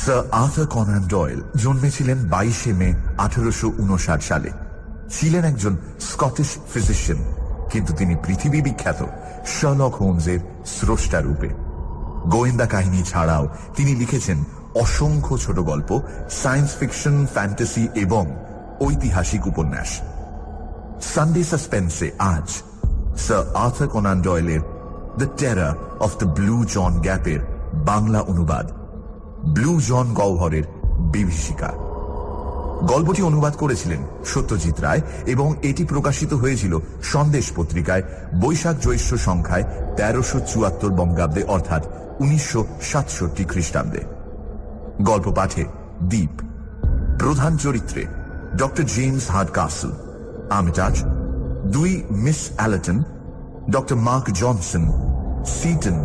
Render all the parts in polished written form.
Sir Arthur Canaan Doyle জন্মেছিলেন 22শে মে 1859 সালে। ছিলেন একজন স্কটিশ ফিজিশিয়ান, কিন্তু তিনি পৃথিবী বিখ্যাত শার্লক হোমসের স্রষ্টা রূপে। গোয়েন্দা কাহিনী ছাড়াও তিনি লিখেছেন অসংখ্য ছোট গল্প, সায়েন্স ফিকশন, ফ্যান্টাসি এবং ঐতিহাসিক উপন্যাস। সানডে সাসপেন্সে আজ স্যার আর্থার কনান ডয়েলের the terror of the blue John গ্যাপের বাংলা অনুবাদ ব্লু জন গহ্বরের বিভীষিকা। গল্পটি অনুবাদ করেছিলেন সত্যজিৎ রায় এবং এটি প্রকাশিত হয়েছিল সন্দেশ পত্রিকায় বৈশাখ জ্যৈষ্ঠ সংখ্যায় 1374 বঙ্গাব্দে, অর্থাৎ 1967 খ্রিস্টাব্দে। গল্প পাঠে দীপ। প্রধান চরিত্রে doctor James Hardcastle, Armitage; 2 Miss Allerton, doctor Mark Johnson, Seaton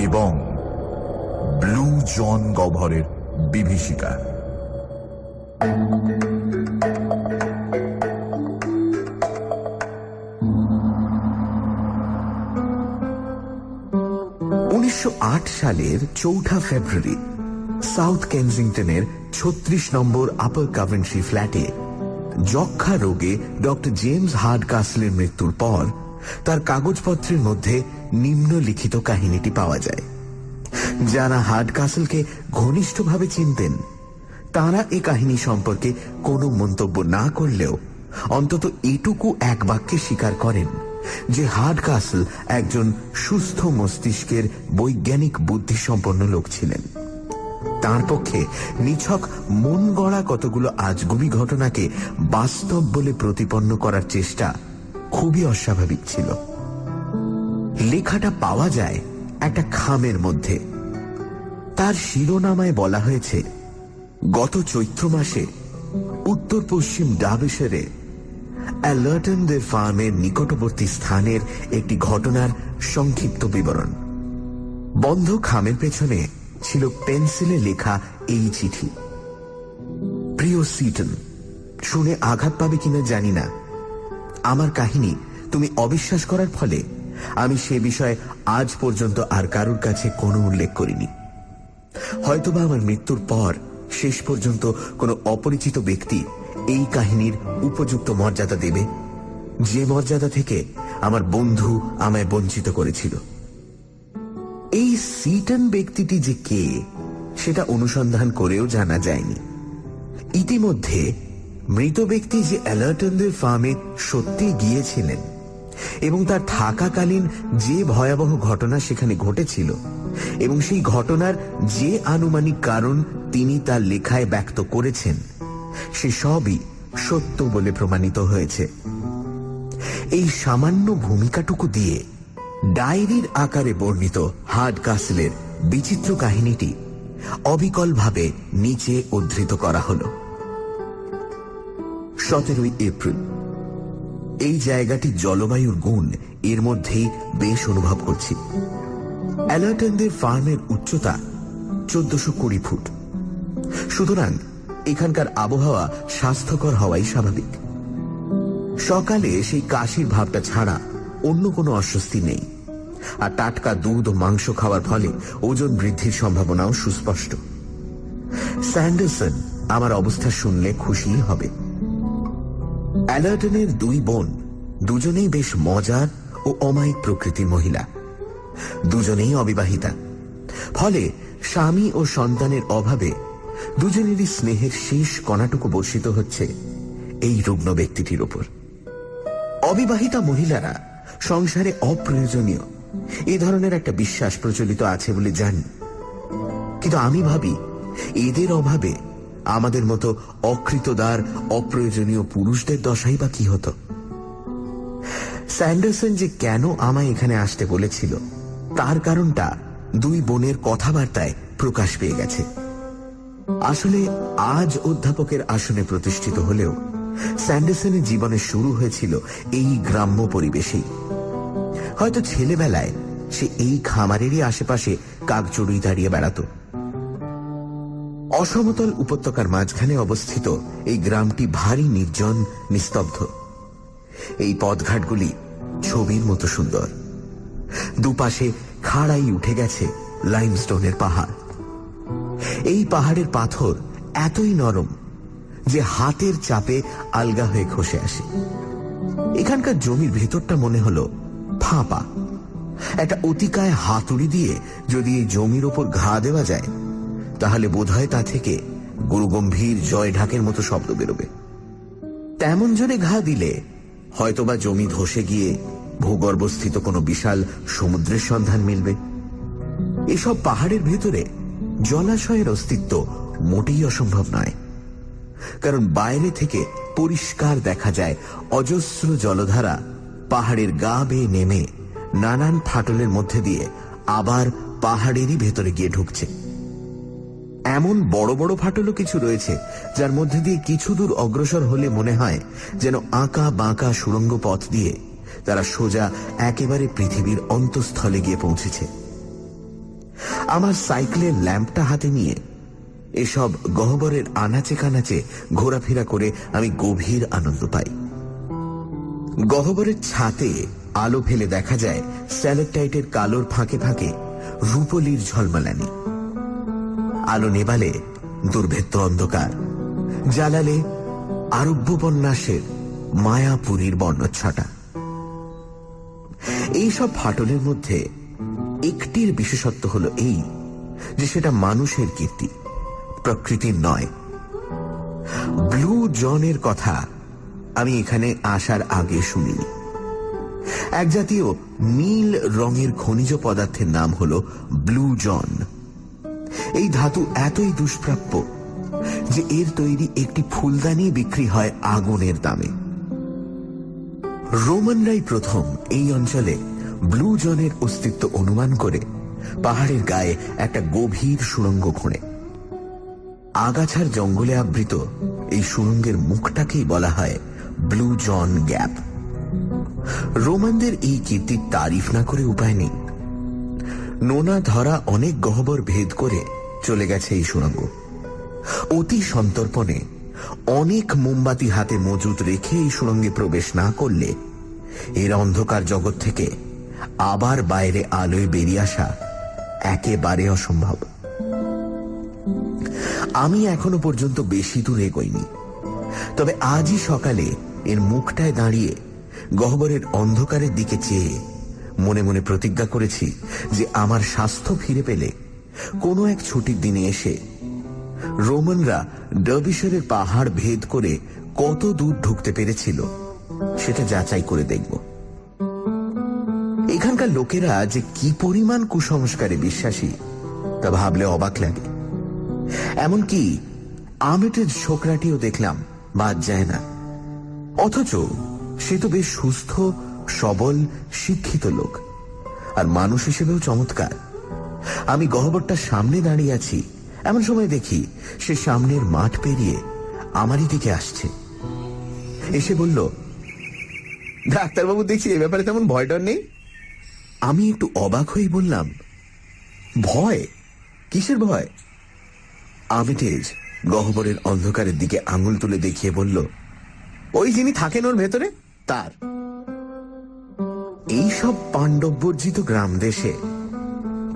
এবং ব্লু জন গহ্বরের বিভীষিকা। সালের 4 ফেব্রুয়ারি সাউথ কেনজিংটনের 36 নম্বর আপার কাভেন্ট্রি ফ্ল্যাটে যক্ষা রোগে ডক্টর জেমস হার্ডকাসলের মৃত্যুর পর তার কাগজপত্রের মধ্যে নিম্নলিখিত কাহিনীটি পাওয়া যায়। যারা হার্ডকাসলকে ঘনিষ্ঠভাবে চিনতেন তারা এই কাহিনী সম্পর্কে কোনো মন্তব্য না করলেও অন্তত এটুকু এক বাক্যে স্বীকার করেন যে হার্ডকাসল একজন সুস্থ মস্তিষ্কের বৈজ্ঞানিক বুদ্ধিসম্পন্ন লোক ছিলেন। তার পক্ষে নিছক মন গড়া কতগুলো আজগুবি ঘটনাকে বাস্তব বলে প্রতিপন্ন করার চেষ্টা খুবই অস্বাভাবিক ছিল। লেখাটা পাওয়া যায় একটা খামের মধ্যে। তার শিরোনামায় বলা হয়েছে, গত চৈত্র মাসে উত্তর পশ্চিম ডার্বিশায়ারে অ্যালার্টনদের ফার্মের নিকটবর্তী স্থানের একটি ঘটনার সংক্ষিপ্ত বিবরণ। বন্ধ খামের পেছনে ছিল পেন্সিলে লেখা এই চিঠি: প্রিয় সিটন, শুনে আঘাত পাবে কিনা জানি না। আমার কাহিনী তুমি অবিশ্বাস করার ফলে আমি সে বিষয়ে আজ পর্যন্ত আর কারুর কাছে কোনো উল্লেখ করিনি। হয়তোবা আমার মৃত্যুর পর শেষ পর্যন্ত কোনো অপরিচিত ব্যক্তি এই কাহিনীর উপযুক্ত মর্যাদা দেবে, যে মর্যাদা থেকে আমার বন্ধু আমায় বঞ্চিত করেছিল। এই সিটন ব্যক্তিটি যে কে সেটা অনুসন্ধান করেও জানা যায়নি। ইতিমধ্যে মৃত ব্যক্তি যে অ্যালার্টনদের ফার্মে সত্যি গিয়েছিলেন এবং তার থাকাকালীন যে ভয়াবহ ঘটনা সেখানে ঘটেছিল এবং সেই ঘটনার যে আনুমানিক কারণ তিনি তার লেখায় ব্যক্ত করেছেন, সে সবই সত্য বলে প্রমাণিত হয়েছে। এই সামান্য ভূমিকাটুকু দিয়ে ডায়েরির আকারে বর্ণিত হার্ডকাসলের বিচিত্র কাহিনীটি অবিকলভাবে নিচে উদ্ধৃত করা হল। 17 এপ্রিল। এই জায়গাটি জলবায়ুর গুণ এর মধ্যেই বেশ অনুভব করছি। অ্যালার্টনদের ফার্মের উচ্চতা 1420 ফুট, সুতরাং এখানকার আবহাওয়া স্বাস্থ্যকর হওয়াই স্বাভাবিক। সকালে সেই কাশির ভাবটা ছাড়া অন্য কোনো অস্বস্তি নেই, আর টাটকা দুধ ও মাংস খাওয়ার ফলে ওজন বৃদ্ধির সম্ভাবনাও সুস্পষ্ট। স্যান্ডারসন আমার অবস্থা শুনলে খুশি হবে। অ্যালার্টনের 2 বোন, দুজনেই বেশ মজার ও অমায়িক প্রকৃতির মহিলা। দুজনেই অবিবাহিতা, ফলে স্বামী ও সন্তানের অভাবে দুজনেরই স্নেহের শেষ কণাটুকু বর্ষিত হচ্ছে এই রুগ্ন ব্যক্তিটির উপর। অবিবাহিতা মহিলারা সংসারে অপ্রয়োজনীয় এ ধরনের একটা বিশ্বাস প্রচলিত আছে বলে জানি, কিন্তু আমি ভাবি এদের অভাবে আমাদের মতো অকৃতদার অপ্রয়োজনীয় পুরুষদের দশাই বা কি হতো। স্যান্ডারসন যে কেন আমায় এখানে আসতে বলেছিল তার কারণটা 2 বোনের কথাবার্তায় প্রকাশ পেয়ে গেছে। আসলে আজ অধ্যাপকের আসনে প্রতিষ্ঠিত হলেও স্যান্ডারসনের জীবনের শুরু হয়েছিল এই গ্রাম্য পরিবেশেই। হয়তো ছেলেবেলায় সে এই খামারেরই আশেপাশে কাকচড়ুই দাঁড়িয়ে বেড়াত। অসমতল উপত্যকার মাঝখানে অবস্থিত এই গ্রামটি ভারী নির্জন, নিস্তব্ধ। এই পথঘাটগুলি ছবির মতো সুন্দর। দুপাশে খাড়াই উঠে গেছে লাইমস্টোনের পাহাড়। এই পাহাড়ের পাথর এতই নরম যে হাতের চাপে আলগা হয়ে খসে আসে। এখানকার জমির ভেতরটা মনে হলো ফাঁপা। একটা অতিকায় হাতুড়ি দিয়ে যদি এই জমির ওপর ঘা দেওয়া যায় তাহলে বোধহয় তা থেকে গুরুগম্ভীর জয় ঢাকের মতো শব্দ বেরোবে। তেমন জোরে ঘা দিলে হয়তোবা জমি ধসে গিয়ে ভূগর্ভস্থিত কোনো বিশাল সমুদ্রের সন্ধান মিলবে। এসব পাহাড়ের ভেতরে জলাশয়ের অস্তিত্ব মোটেই অসম্ভব নয়, কারণ বাইরে থেকে পরিষ্কার দেখা যায় অজস্র জলধারা পাহাড়ের গা বেয়ে নেমে নানান ফাটলের মধ্যে দিয়ে আবার পাহাড়েরই ভেতরে গিয়ে ঢুকছে। এমন বড় বড় ফাটলও কিছু রয়েছে যার মধ্যে দিয়ে কিছু দূর অগ্রসর হলে মনে হয় যেন আঁকা বাঁকা সুড়ঙ্গ পথ দিয়ে তারা সোজা একেবারে পৃথিবীর অন্তঃস্থলে গিয়ে পৌঁছেছে। আমার সাইকেলের ল্যাম্পটা হাতে নিয়ে এসব গহ্বরের আনাচে কানাচে ঘোরাফেরা করে আমি গভীর আনন্দ পাই। গহ্বরের ছাতে আলো ফেলে দেখা যায় স্ট্যালাকটাইটের কালোর ফাঁকে ফাঁকে রূপলির ঝলমলানি। আলো নেবালে দুর্ভেদ্য অন্ধকার, জ্বালালে আরব্যোপন্যাসের মায়াপুরীর বর্ণচ্ছটা। এইসব ফাটলের মধ্যে একটির বিশেষত্ব হলো এই যে সেটা মানুষের কীর্তি, প্রকৃতির নয়। ব্লু জনের কথা আমি এখানে আসার আগে শুনিনি। এক জাতীয় নীল রঙের খনিজ পদার্থের নাম হলো ব্লু জন। এই ধাতু এতই দুষ্প্রাপ্য যে এর তৈরি একটি ফুলদানি বিক্রি হয় আগুনের দামে। রোমানরাই প্রথম এই অঞ্চলে ব্লু জনের অস্তিত্ব অনুমান করে পাহাড়ের গায়ে একটা গভীর সুড়ঙ্গ খোঁড়ে। আগাছার জঙ্গলে আবৃত এই সুড়ঙ্গের মুখটাকেই বলা হয় ব্লু জন গ্যাপ। রোমানদের এই কীর্তির তারিফ না করে উপায় নেই। নোনা ধরা অনেক গহ্বর ভেদ করে চলে গেছে এই সুড়ঙ্গ। অতি সন্তর্পণে অনেক মোমবাতি হাতে মজুত রেখে এই সুড়ঙ্গে প্রবেশ না করলে এর অন্ধকার জগৎ থেকে আবার বাইরে আলোয় বেরিয়ে আসা একেবারে অসম্ভব। আমি এখনো পর্যন্ত বেশি দূর এগোইনি, তবে আজই সকালে এর মুখটায় দাঁড়িয়ে গহ্বরের অন্ধকারের দিকে চেয়ে মনে মনে প্রতিজ্ঞা করেছি যে আমার স্বাস্থ্য ফিরে পেলে কোনো এক ছুটির দিনে এসে রোমানরা ডার্বিশায়ারের পাহাড় ভেদ করে কত দূর ঢুকতে পেরেছিল সেটা যাচাই করে দেখব। এখানকার লোকেরা যে কি পরিমাণ কুসংস্কারে বিশ্বাসী তা ভাবলে অবাক লাগে। এমনকি আর্মিটেজ ছোকরাটিও দেখলাম বাদ যায় না, অথচ সে তো বেশ সুস্থ সবল শিক্ষিত লোক, আর মানুষ হিসেবেও চমৎকার। আমি গহ্বরটার সামনে দাঁড়িয়ে আছি, এমন সময় দেখি সে সামনের মাঠ পেরিয়ে আমারই দিকে আসছে। এসে বলল, ডাক্তারবাবু দেখছি এ ব্যাপারে তেমন ভয় ডর নেই। আমি একটু অবাক হয়ে বললাম, ভয়? কিসের ভয়? আর্মিটেজ গহ্বরের অন্ধকারের দিকে আঙুল তুলে দেখিয়ে বলল, ওই যিনি থাকেন ওর ভেতরে তার। এইসব পাণ্ডববর্জিত গ্রাম দেশে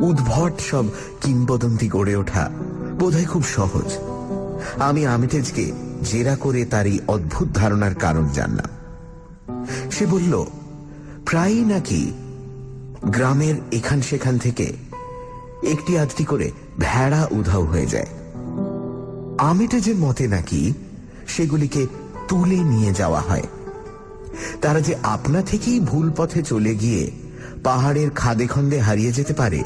উদ্ভট সব কিংবদন্তি গড়ে ওঠা বোধহয় খুব সহজ। আমি আর্মিটেজকে জেরা করে তার এই অদ্ভুত ধারণার কারণ জানলাম। সে বলল, প্রায়ই নাকি গ্রামের এখান সেখান থেকে একটি আধটি করে ভেড়া উধাও হয়ে যায়। আর্মিটেজের মতে নাকি সেগুলিকে তুলে নিয়ে যাওয়া হয়। তারা যে আপনা থেকেই ভুল পথে চলে গিয়ে পাহাড়ের খাদে খন্দে হারিয়ে যেতে পারে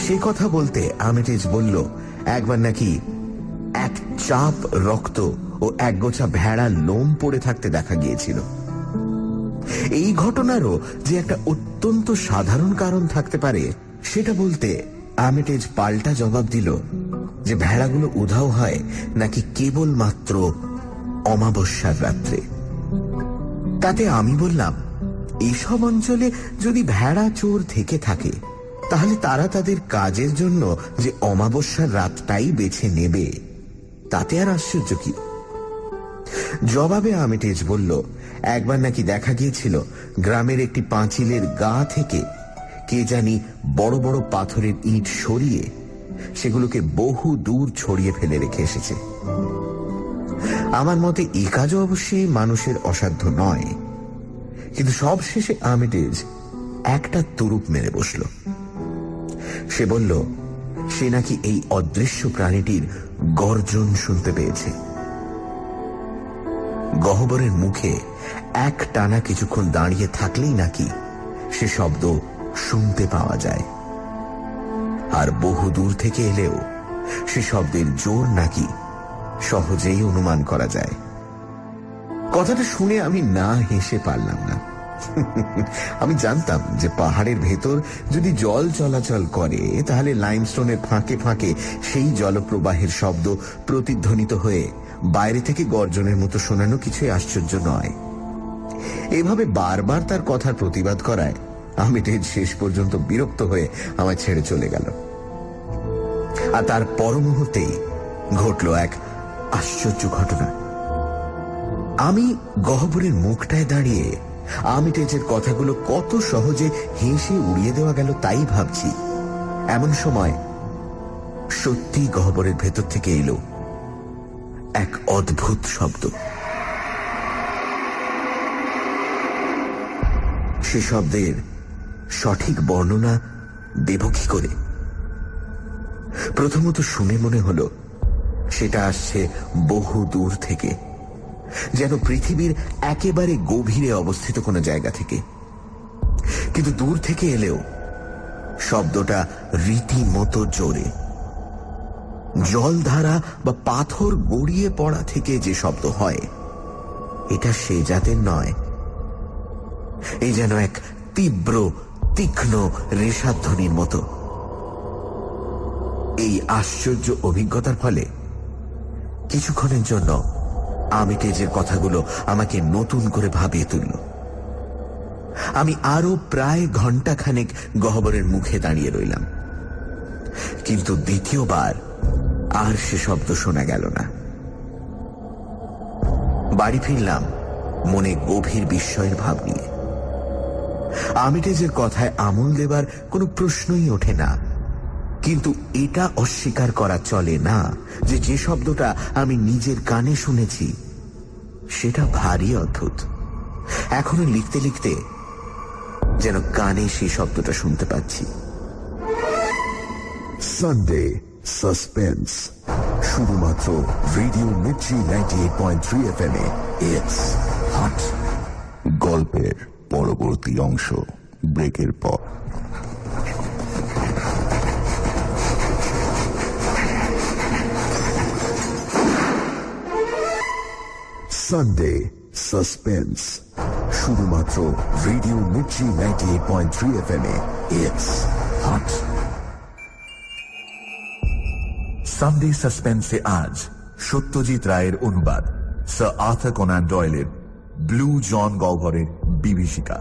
সে কথা বলতে আর্মিটেজ বলল, একবার নাকি এক চাপ রক্ত ও একগোছা ভেড়া লোম পড়ে থাকতে দেখা গিয়েছিল। এই ঘটনারও যে একটা অত্যন্ত সাধারণ কারণ থাকতে পারে সেটা বলতে আর্মিটেজ পাল্টা জবাব দিল যে ভেড়াগুলো উধাও হয় নাকি কেবলমাত্র অমাবস্যার রাত্রে। তাতে আমি বললাম, এইসব অঞ্চলে যদি ভেড়া চোর থেকে থাকে তাহলে তারা তাদের কাজের জন্য যে অমাবস্যার রাতটাই বেছে নেবে তাতে আর আশ্চর্য কি? জবাবে আর্মিটেজ বলল, একবার নাকি দেখা গিয়েছিল গ্রামের একটি পাঁচিলের গা থেকে কে জানি বড় বড় পাথরের ইট সরিয়ে সেগুলোকে বহু দূর ছড়িয়ে ফেলে রেখে এসেছে। আমার মতে এই কাজও অবশ্যই মানুষের অসাধ্য নয়, কিন্তু সবশেষে আর্মিটেজ একটা তুরুপ মেরে বসল। সে বলল সে নাকি এই অদৃশ্য প্রাণীটির গর্জন শুনতে পেয়েছে। গহ্বরের মুখে এক টানা কিছুক্ষণ দাঁড়িয়ে থাকলেই নাকি সে শব্দ শুনতে পাওয়া যায়, আর বহু দূর থেকে এলেও সে শব্দের জোর নাকি সহজেই অনুমান করা যায়। কথাটা শুনে আমি না হেসে পারলাম না। আমি জানতাম যে পাহাড়ের ভেতর যদি জল চলাচল করে তাহলে লাইমস্টোনের ফাঁকে ফাঁকে সেই জলপ্রবাহের শব্দ প্রতিধ্বনিত হয়ে বাইরে থেকে গর্জনের মতো শোনানো কিছুই আশ্চর্য নয়। এভাবে বারবার তার কথার প্রতিবাদ করায় আমি শেষ পর্যন্ত বিরক্ত হয়ে আমায় ছেড়ে চলে গেল। আর তার পর মুহূর্তেই ঘটল এক আশ্চর্য ঘটনা। আমি গহ্বরের মুখটায় দাঁড়িয়ে আর্মিটেজের কথাগুলো কত সহজে হেসে উড়িয়ে দেওয়া গেল তাই ভাবছি। এমন সময় সত্যি গহ্বরের ভেতর থেকে এলো এক অদ্ভুত শব্দ। সে শব্দের সঠিক বর্ণনা দেব কি করে? প্রথমত শুনে মনে হলো সেটা আসছে বহু দূর থেকে, যেন পৃথিবীর একেবারে গভীরে অবস্থিত কোনো জায়গা থেকে। কিন্তু দূর থেকে এলেও শব্দটা রীতিমতো জোরে। জলধারা বা পাথর গড়িয়ে পড়া থেকে যে শব্দ হয় এটা সে জাতের নয়। এই যেন এক তীব্র তীক্ষ্ণ রেশাধ্বনির মতো। এই আশ্চর্য অভিজ্ঞতার ফলে কিছুক্ষণের জন্য আর্মিটেজের কথাগুলো আমাকে নতুন করে ভাবিয়ে তুলল। আমি আরো প্রায় ঘন্টাখানেক গহ্বরের মুখে দাঁড়িয়ে রইলাম, কিন্তু দ্বিতীয়বার আর সে শব্দ শোনা গেল না। বাড়ি ফিরলাম মনে গভীর বিস্ময়ের ভাব নিয়ে। আর্মিটেজের কথায় আমল দেবার কোনো প্রশ্নই ওঠে না, কিন্তু এটা অস্বীকার করা চলে না যে যে শব্দটা আমি নিজের কানে শুনেছি সেটা ভারী অদ্ভুত। এখনো লিখতে লিখতে যেন কানে সেই শব্দটা শুনতে পাচ্ছি। সানডে সাসপেন্স, শুধুমাত্র রেডিও মির্চি 98.3 FM এ। It's hot. গল্পের পরবর্তী অংশ ব্রেকের পর। সানডে সাসপেন্স, শুধুমাত্র রেডিও মির্চি 98.3 FM এ। It's hot. সানডে সাসপেন্সে আজ সত্যজিৎ রায়ের অনুবাদ স্যার আর্থার কোনান ডয়েলের ব্লু জন গহ্বরের বিভীষিকা।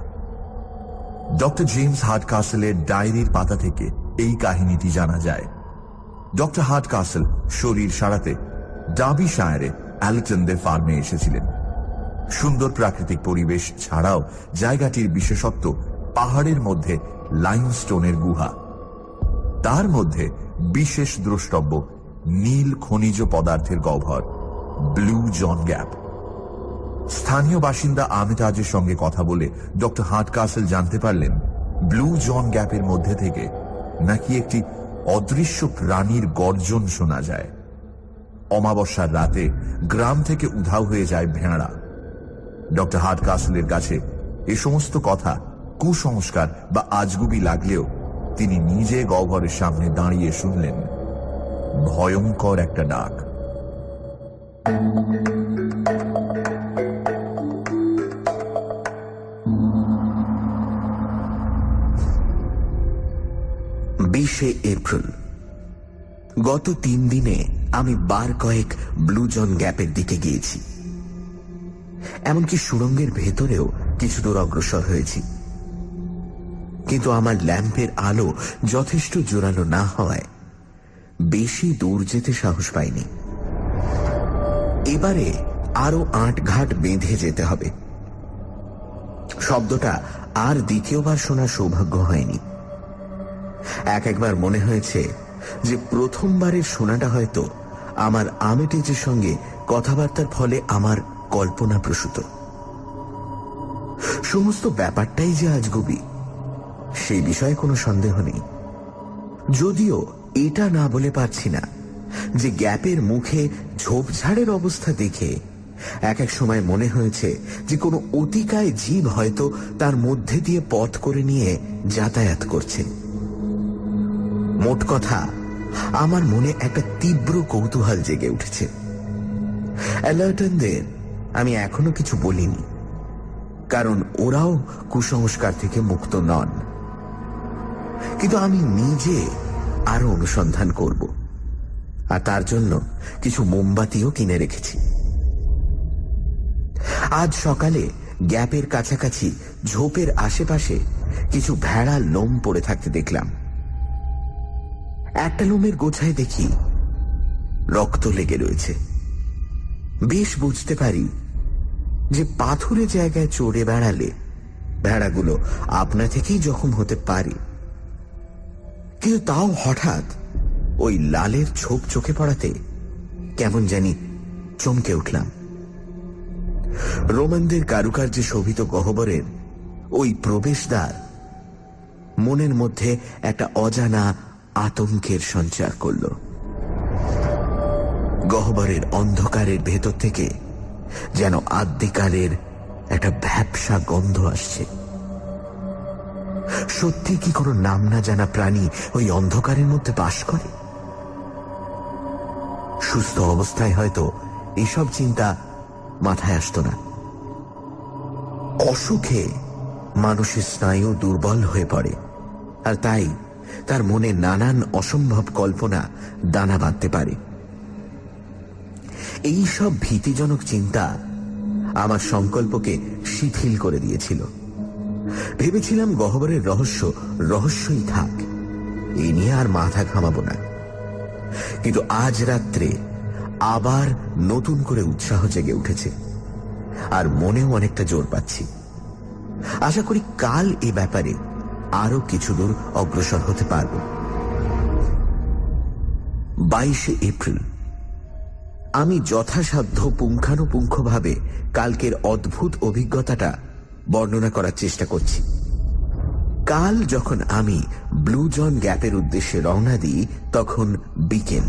ডক্টর জেমস হার্ডকাসলের ডায়েরির পাতা থেকে এই কাহিনীটি জানা যায়। ডক্টর হার্ডকাসল শরীর সারাতে ডার্বিশায়ারে অ্যালিটনদের ফার্মে এসেছিলেন। সুন্দর প্রাকৃতিক পরিবেশ ছাড়াও জায়গাটির বিশেষত্ব পাহাড়ের মধ্যে লাইমস্টোনের গুহা, তার মধ্যে বিশেষ দ্রষ্টব্য নীল খনিজ পদার্থের গহ্বর ব্লু জন গ্যাপ। স্থানীয় বাসিন্দা আর্মিটাজের সঙ্গে কথা বলে ডক্টর হার্ডকাসল জানতে পারলেন ব্লু জন গ্যাপের মধ্যে থেকে নাকি একটি অদৃশ্য প্রাণীর গর্জন শোনা যায়। অমাবস্যার রাতে গ্রাম থেকে উধাও হয়ে যায় ভেড়া। ডক্টর হার্ডকাসলের কাছে এ সমস্ত কথা কুসংস্কার বা আজগুবি লাগলেও তিনি নিজে গহ্বরের সামনে দাঁড়িয়ে শুনলেন ভয়ঙ্কর একটা ডাক। এপ্রিল। গত 3 দিনে আমি বার কয়েক ব্লু জন গ্যাপের দিকে গিয়েছি, এমনকি সুড়ঙ্গের ভেতরেও কিছু দূর অগ্রসর হয়েছি, কিন্তু আমার ল্যাম্পের আলো যথেষ্ট জোরালো না হওয়ায় বেশি দূর যেতে সাহস পাইনি। এবারে আরো 8 ঘাট বেঁধে যেতে হবে। শব্দটা আর দ্বিতীয়বার শোনার সৌভাগ্য হয়নি। একবার মনে হয়েছে যে প্রথমবারের শোনাটা হয়তো আমার আমেটেজের সঙ্গে কথাবার্তার ফলে আমার কল্পনা প্রসূত। সমস্ত ব্যাপারটাই যে আজগুবি সেই বিষয়ে কোনো সন্দেহ নেই। যদিও এটা না বলে পারছি না যে গ্যাপের মুখে ঝোপঝাড়ের অবস্থা দেখে এক এক সময় মনে হয়েছে যে কোনো অতিকায় জীব হয়তো তার মধ্যে দিয়ে পথ করে নিয়ে যাতায়াত করছে। মোট কথা, আমার মনে একটা তীব্র কৌতূহল জেগে উঠেছে। অ্যালার্টনদের আমি এখনো কিছু বলিনি, কারণ ওরাও কুসংস্কার থেকে মুক্ত নন। কিন্তু আমি নিজে আরো অনুসন্ধান করব, আর তার জন্য কিছু মোমবাতিও কিনে রেখেছি। আজ সকালে গ্যাপের কাছাকাছি ঝোপের আশেপাশে কিছু ভেড়া লোম পড়ে থাকতে দেখলাম। একটা লোমের গোছায় দেখি রক্ত লেগে রয়েছে। বেশ বুঝতে পারি যে পাথুরে জায়গায় চড়ে বেড়ালে ভেড়াগুলো আপনা থেকেই জখম হতে পারে। কিন্তু তাও হঠাৎ ওই লালের ছোপ চোখে পড়াতে কেমন জানি চমকে উঠলাম। রোমানদের কারুকার্যে শোভিত গহ্বরের ওই প্রবেশদ্বার মনের মধ্যে একটা অজানা আতঙ্কের সঞ্চার করল। গহ্বরের অন্ধকারের ভেতর থেকে যেন আদ্যিকালের একটা ভ্যাপসা গন্ধ আসছে। সত্যি কি কোনো নাম না জানা প্রাণী ওই অন্ধকারের মধ্যে বাস করে? সুস্থ অবস্থায় হয়তো এসব চিন্তা মাথায় আসতো না। অসুখে মানুষের স্নায়ু দুর্বল হয়ে পড়ে, আর তাই তার মনে নানান অসম্ভব কল্পনা দানা বাঁধতে পারে। এই সব ভীতিজনক চিন্তা আমার সংকল্পকে শিথিল করে দিয়েছিল। ভেবেছিলাম গহ্বরের রহস্য রহস্যই থাক, এই নিয়ে আর মাথা ঘামাবো না। কিন্তু আজ রাত্রে আবার নতুন করে উৎসাহ জেগে উঠেছে, আর মনেও অনেকটা জোর পাচ্ছি। আশা করি কাল এ ব্যাপারে আরো কিছু দূর অগ্রসর হতে পারব। 22শে এপ্রিল। আমি যথাসাধ্য পুঙ্খানুপুঙ্খভাবে কালকের অদ্ভুত অভিজ্ঞতাটা বর্ণনা করার চেষ্টা করছি। কাল যখন আমি ব্লু জন গ্যাপের উদ্দেশ্যে রওনা দিই তখন বিকেল।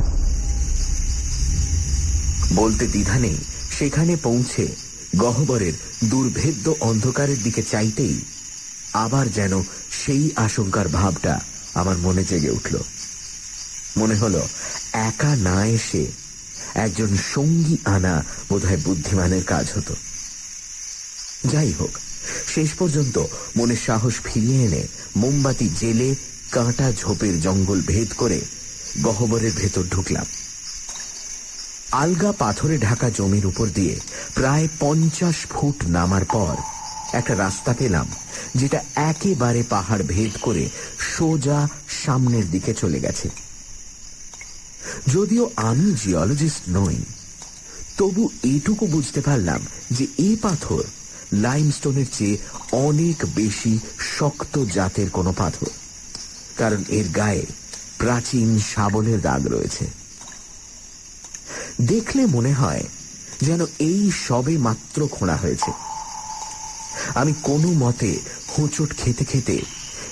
বলতে দ্বিধা নেই, সেখানে পৌঁছে গহ্বরের দুর্ভেদ্য অন্ধকারের দিকে চাইতেই আবার যেন সেই আশঙ্কার ভাবটা আমার মনে জেগে উঠল। মনে হলো একা না এসে একজন সঙ্গী আনা বোধহয় বুদ্ধিমানের কাজ হতো। যাই হোক, শেষ পর্যন্ত মনে সাহস ফিরিয়ে এনে মোমবাতি জেলে কাঁটা ঝোপের জঙ্গল ভেদ করে গহ্বরের ভেতর ঢুকলাম। আলগা পাথরে ঢাকা জমির উপর দিয়ে প্রায় 50 ফুট নামার পর একটা রাস্তা পেলাম, যেটা একেবারে পাহাড় ভেদ করে সোজা সামনের দিকে চলে গেছে। যদিও আমি জিওলজিস্ট নই, তবু এটুকু বুঝতে পারলাম যে এই পাথর লাইমস্টোনের চেয়ে অনেক বেশি শক্ত জাতের কোনো পাথর, কারণ এর গায়ে প্রাচীন শাবলের দাগ রয়েছে। দেখলে মনে হয় যেন এই সবে মাত্র খোঁড়া হয়েছে। আমি কোনো মতে হোঁচট খেতে খেতে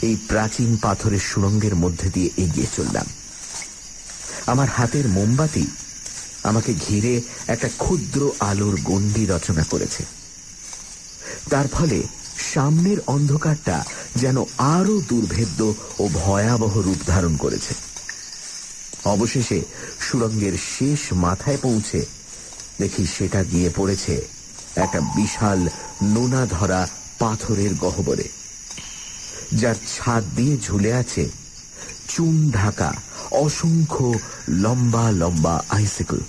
এই প্রাচীন পাথরের সুড়ঙ্গের মধ্যে দিয়ে এগিয়ে চললাম। আমার হাতের মোমবাতি আমাকে ঘিরে একটা ক্ষুদ্র আলোর গণ্ডি রচনা করেছে। তার ফলে সামনের অন্ধকারটা যেন আরো দুর্ভেদ্য ও ভয়াবহ রূপ ধারণ করেছে। অবশেষে সুড়ঙ্গের শেষ মাথায় পৌঁছে দেখি সেটা গিয়ে পড়েছে একটা বিশাল নোনা ধরা পাথরের গহ্বরে, যার ছাদ দিয়ে ঝুলে আছে চুন ঢাকা অসংখ্য লম্বা লম্বা আইসিকল।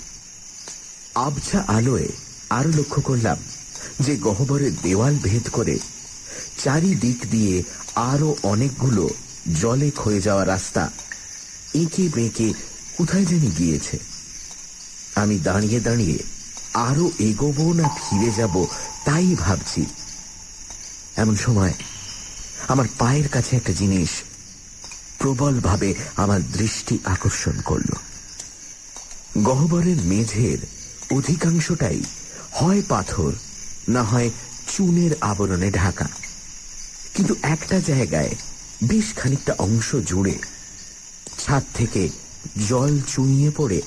আবছা আলোয় আরো লক্ষ্য করলাম যে গহ্বরের দেওয়াল ভেদ করে চারিদিক দিয়ে আরো অনেকগুলো জলে ক্ষয়ে যাওয়া রাস্তা এঁকে বেঁকে কোথায় জানি গিয়েছে। আমি দাঁড়িয়ে দাঁড়িয়ে আরো এগোবো না ফিরে যাব তাই ভাবছি। এমন সময় আমার পায়ের কাছে একটা জিনিস প্রবলভাবে আমার দৃষ্টি আকর্ষণ করল। গহ্বরের মেঝের অধিকাংশটাই হয় পাথর, না হয় চুনের আবরণে ঢাকা, কিন্তু একটা জায়গায় বেশ খানিকটা অংশ জুড়ে ছাদ থেকে জল চুইয়ে পড়ে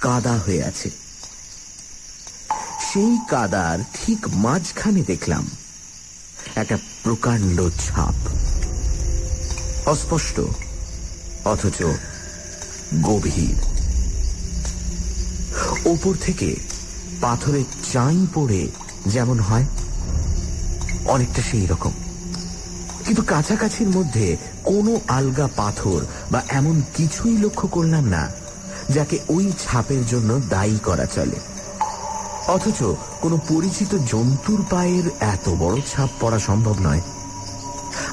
কাদা হয়ে আছে। সেই কাদার ঠিক মাঝখানে দেখলাম একটা প্রকাণ্ড ছাপ, অস্পষ্ট অথচ গভীর। ওপর থেকে পাথরের চাই পড়ে যেমন হয়, অনেকটা সেই রকম, কিন্তু কাছাকাছির মধ্যে কোনো আলগা পাথর বা এমন কিছুই লক্ষ্য করলাম না যাকে ওই ছাপের জন্য দায়ী করা চলে। অথচ কোনো পরিচিত জন্তুর পায়ের এত বড় ছাপ পড়া সম্ভব নয়।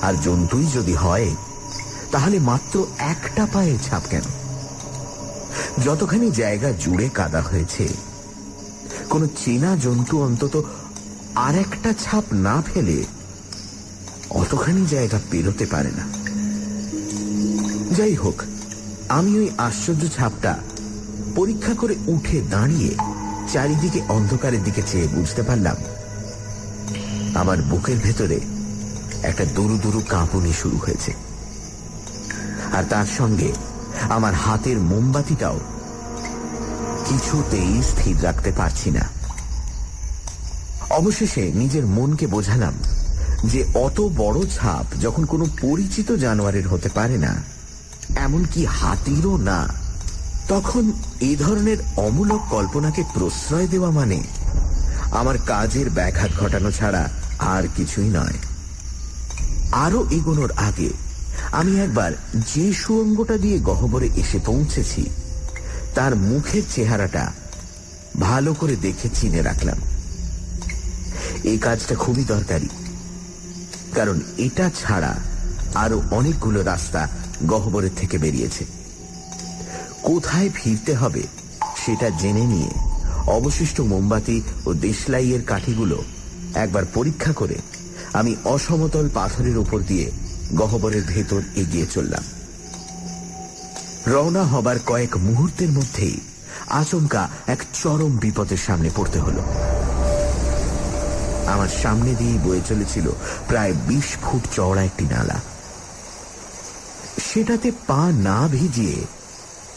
আর জন্তুই যদি হয়, তাহলে মাত্র একটা পায়ের ছাপ কেন? যতখানি জায়গা জুড়ে কাদা হয়েছে, কোনো চেনা জন্তু অন্তত আর একটা ছাপ না ফেলে অতখানি জায়গা পেরোতে পারে না। যাই হোক, আমি ওই আশ্চর্য ছাপটা পরীক্ষা করে উঠে দাঁড়িয়ে চারিদিকে অন্ধকারের দিকে চেয়ে বুঝতে পারলাম আমার বুকের ভেতরে একটা দুরু দুরু কাঁপুনি শুরু হয়েছে। আর তার সঙ্গে আমার হাতের মোমবাতিটাও কিছুতেই স্থির রাখতে পারছি না। অবশেষে নিজের মনকে বোঝালাম যে অত বড় ছাপ যখন কোনো পরিচিত জানোয়ারের হতে পারে না, এমনকি হাতিরও না, তখন এই ধরনের অমূলক কল্পনাকে প্রশ্রয় দেওয়া মানে আমার কাজের ব্যাঘাত ঘটানো ছাড়া আর কিছুই নয়। আরো এগোনোর আগে আমি একবার যে সুড়ঙ্গটা দিয়ে গহ্বরে এসে পৌঁছেছি তার মুখের চেহারাটা ভালো করে দেখে চিনে রাখলাম। এই কাজটা খুবই দরকারি, কারণ এটা ছাড়া আরো অনেকগুলো রাস্তা গহ্বরের থেকে বেরিয়েছে। কোথায় ফিরতে হবে সেটা জেনে নিয়ে অবশিষ্ট মোমবাতি ও দেশলাইয়ের কাঠিগুলো একবার পরীক্ষা করে আমি অসমতল পাথরের উপর দিয়ে গহ্বরের ভেতর এগিয়ে চললাম। রওনা হবার কয়েক মুহূর্তের মধ্যেই আচমকা এক চরম বিপদের সামনে পড়তে হলো। আমার সামনে দিয়েই বয়ে চলেছিল প্রায় 20 ফুট চওড়া একটি নালা। সেটাতে পা না ভিজিয়ে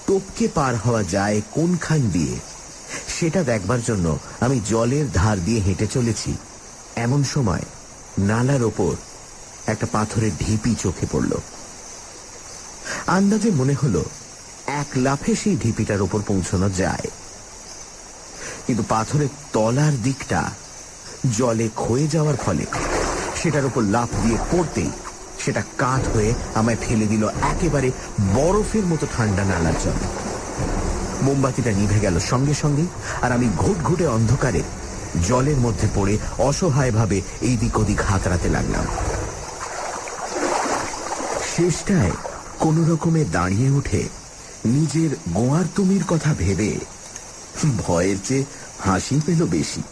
টপকে পার হওয়া যায় কোনখান দিয়ে, সেটা দেখবার জন্য আমি জলের ধার দিয়ে হেঁটে চলেছি। এমন সময় নালার ওপর একটা পাথরের ঢিপি চোখে পড়ল। আন্দাজে মনে হলো এক লাফে সেই ঢিপিটার ওপর পৌঁছানো যায়, কিন্তু পাথরের তলার দিকটা জলে ক্ষয়ে যাওয়ার ফলে সেটার উপর লাফ দিয়ে পড়তেই সেটা কাঠ হয়ে আমায় ফেলে দিল একেবারে বরফের মতো ঠান্ডা নালার জলে। মোমবাতিটা নিভে গেল সঙ্গে সঙ্গে, আর আমি ঘুটঘুটে অন্ধকারে জলের মধ্যে পড়ে অসহায়ভাবে এই দিক ওদিক হাতড়াতে লাগলাম। শেষটায় কোন রকমে দাঁড়িয়ে উঠে নিজের গোয়ার তুমির কথা ভেবে ভয়ের চেয়ে হাসি পেল বেশি।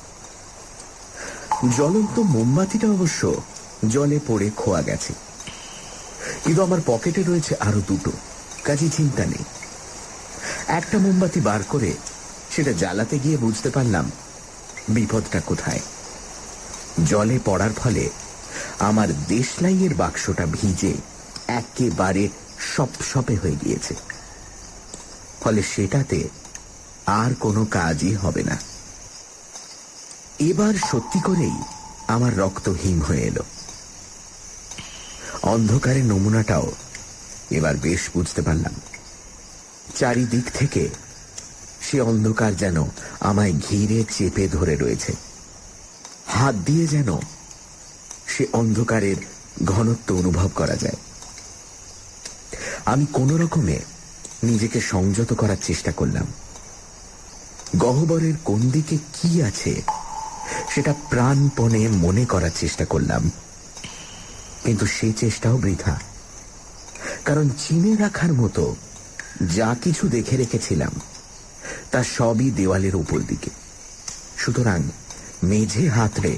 জ্বলন্ত মোমবাতিটা অবশ্য জলে পড়ে খোয়া গেছে, কিন্তু আমার পকেটে রয়েছে আরো দুটো, কাজে চিন্তা নেই। একটা মোমবাতি বার করে সেটা জ্বালাতে গিয়ে বুঝতে পারলাম বিপদটা কোথায়। জলে পড়ার ফলে আমার দেশলাইয়ের বাক্সটা ভিজে একেবারে সপসপে হয়ে গিয়েছে, ফলে সেটাতে আর কোনো কাজই হবে না। এবার সত্যি করেই আমার রক্ত হিম হয়ে এলো। অন্ধকারের নমুনাটাও এবার বেশ বুঝতে পারলাম। চারিদিক থেকে সে অন্ধকার যেন আমায় ঘিরে চেপে ধরে রয়েছে। হাত দিয়ে যেন সে অন্ধকারের ঘনত্ব অনুভব করা যায়। আমি কোনো রকমে নিজেকে সংযত করার চেষ্টা করলাম। গহ্বরের কোন দিকে কি আছে সেটা প্রাণপণে মনে করার চেষ্টা করলাম, কিন্তু সেই চেষ্টাও বৃথা। কারণ চিনে রাখার মতো যা কিছু দেখে রেখেছিলাম তা সবই দেওয়ালের উপর দিকে, সুতরাং মেঝে হাতড়ে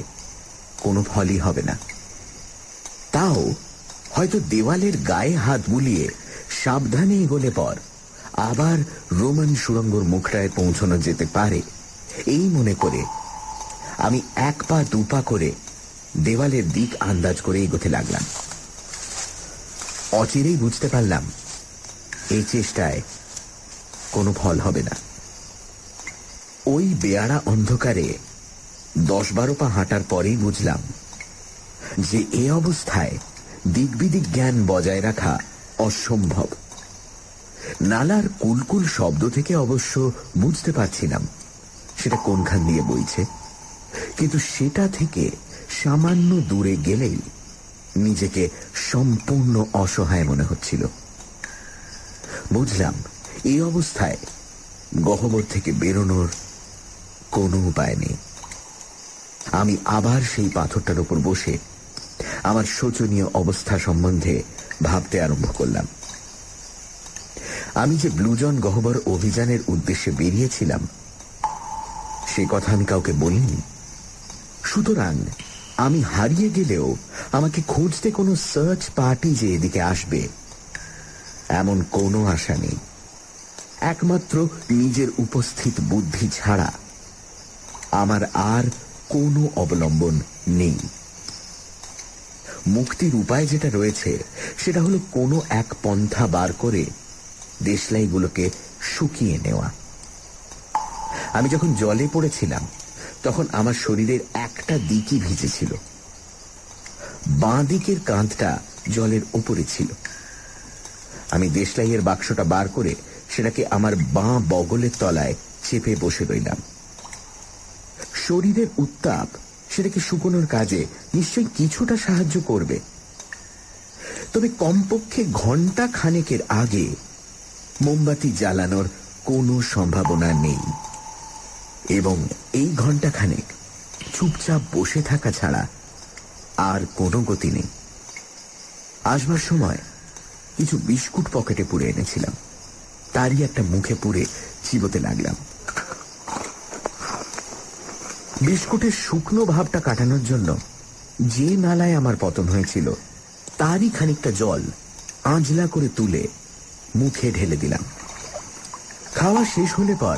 কোনো ফলই হবে না। তাও হয়তো দেওয়ালের গায়ে হাত বুলিয়ে সাবধানে এগোলে পর আবার রোমান সুড়ঙ্গর মুখটায় পৌঁছানো যেতে পারে এই মনে করে আমি এক পা দুপা করে দেওয়ালের দিক আন্দাজ করে এগোতে লাগলাম। অচিরেই বুঝতে পারলাম এই চেষ্টায় কোনো ফল হবে না। ওই বেয়াড়া অন্ধকারে 10-12 পা হাঁটার পরেই বুঝলাম যে এ অবস্থায় দিকবিদিক জ্ঞান বজায় রাখা অসম্ভব। নালার কুলকুল শব্দ থেকে অবশ্য বুঝতে পারছিলাম সেটা কোনখান দিয়ে বইছে, কিন্তু সেটা থেকে সামান্য দূরে গেলেই নিজেকে সম্পূর্ণ অসহায় মনে হচ্ছিল। বুঝলাম এই অবস্থায় গহ্বর থেকে বেরোনোর কোনো উপায় নেই। আমি আবার সেই পাথরটার উপর বসে আমার শোচনীয় অবস্থা সম্বন্ধে ভাবতে আরম্ভ করলাম। আমি যে ব্লুজন গহ্বর অভিযানের উদ্দেশ্যে বেরিয়েছিলাম সে কথা আমি কাউকে বলিনি। সুতরাং আমি হারিয়ে গেলেও আমাকে খুঁজতে কোনো সার্চ পার্টি যে এদিকে আসবে এমন কোনো আশা নেই। একমাত্র নিজের উপস্থিত বুদ্ধি ছাড়া আমার আর কোনো অবলম্বন নেই। মুক্তির উপায় যেটা রয়েছে সেটা হলো কোনো এক পন্থা বার করে দেশলাইগুলোকে শুকিয়ে নেওয়া। আমি যখন জলে পড়েছিলাম তখন আমার শরীরের একটা দিকই ভিজেছিল, বাঁ দিকের কাঁধটা জলের উপরে ছিল। আমি দেশলাইয়ের বাক্সটা বার করে সেটাকে আমার বাঁ বগলের তলায় চেপে বসে রইলাম। শরীরের উত্তাপ সেটাকে শুকোনোর কাজে নিশ্চয়ই কিছুটা সাহায্য করবে, তবে কমপক্ষে ঘন্টা খানেকের আগে মোমবাতি জ্বালানোর কোনো সম্ভাবনা নেই এবং এই ঘন্টা খানেক চুপচাপ বসে থাকা ছাড়া আর কোনো গতি নেই। আসবার সময় কিছু বিস্কুট পকেটে পুরে এনেছিলাম, তারই একটা মুখে পুরে চিবোতে লাগলাম। বিস্কুটের শুকনো ভাবটা কাটানোর জন্য যে নালায় আমার পতন হয়েছিল তারই খানিকটা জল আঁজলা করে তুলে মুখে ঢেলে দিলাম। খাওয়া শেষ হলে পর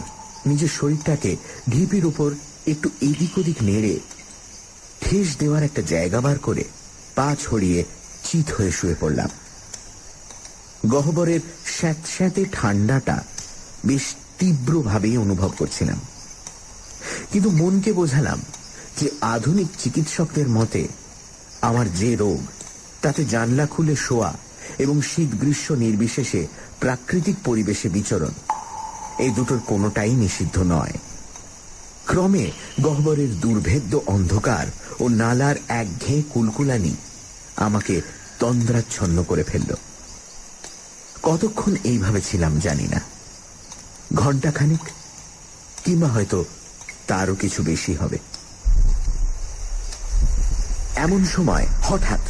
নিজের শরীরটাকে ঢিপির উপর একটু এদিক ওদিক নেড়ে ঠেস দেওয়ার একটা জায়গা বার করে পা ছড়িয়ে চিত হয়ে শুয়ে পড়লাম। গহ্বরের স্যাঁতস্যাঁতে ঠান্ডাটা বেশ তীব্রভাবেই অনুভব করছিলাম, কিন্তু মনকে বোঝালাম যে আধুনিক চিকিৎসকদের মতে আমার যে রোগ তাতে জানলা খুলে শোয়া এবং শীত গ্রীষ্ম নির্বিশেষে প্রাকৃতিক পরিবেশে বিচরণ এই দুটোর কোনোটাই নিষিদ্ধ নয়। ক্রমে গহ্বরের দুর্ভেদ্য অন্ধকার ও নালার একঘেয়ে কুলকুলানি আমাকে তন্দ্রাচ্ছন্ন করে ফেলল। কতক্ষণ এইভাবে ছিলাম জানি না, ঘণ্টাখানেক কিংবা হয়তো তারও কিছু বেশি হবে। এমন সময় হঠাৎ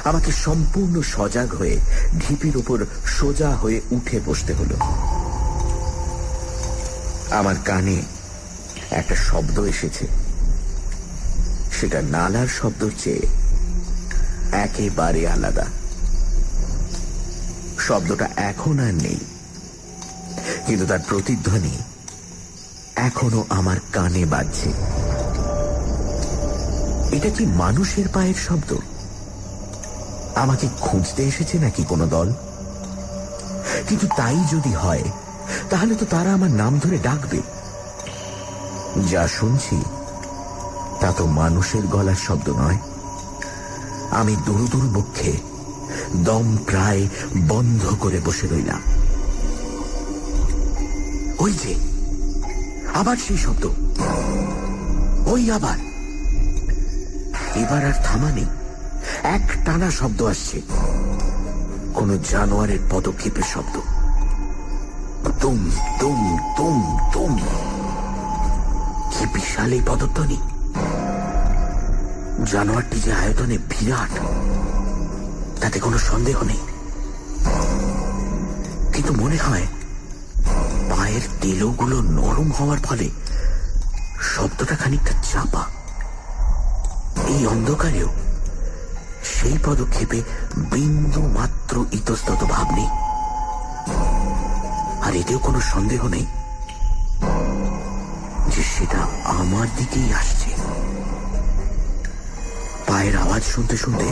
আমাকে সম্পূর্ণ সজাগ হয়ে ঢিপির উপর সোজা হয়ে উঠে বসতে হলো। আমার কানে একটা শব্দ এসেছে, সেটা নালার শব্দর চেয়ে একেবারে আলাদা। শব্দটা এখন আর নেই, কিন্তু তার প্রতিধ্বনি এখনো আমার কানে বাজছে। এটা কি মানুষের পায়ের শব্দ? আমাকে খুঁজতে এসেছে নাকি কোনো দল? কিন্তু তাই যদি হয় তাহলে তো তারা আমার নাম ধরে ডাকবে। যা শুনছি তা তো মানুষের গলার শব্দ নয়। আমি দুরুদুর বক্ষে দম প্রায় বন্ধ করে বসে রইলাম। ওই যে আবার সেই শব্দ, ওই আবার। এবার আর থামা নেই, এক টানা শব্দ আসছে, কোন জানোয়ারের পদক্ষেপের শব্দ। তুম তুম তুম তুম। কি বিশাল এই পদধ্বনি! জানোয়ারটি যে আয়তনে বিরাট তাতে কোনো সন্দেহ নেই, কিন্তু মনে হয় পায়ের তেলোগুলো নরম হওয়ার ফলে শব্দটা খানিকটা চাপা। এই অন্ধকারেও সেই পদক্ষেপে বিন্দু মাত্র ইতস্তত ভাব নেই। আর এতেও কোনো সন্দেহ নেই যে সেটা আমার দিকেই আসছে। পায়ের আওয়াজ শুনতে শুনতে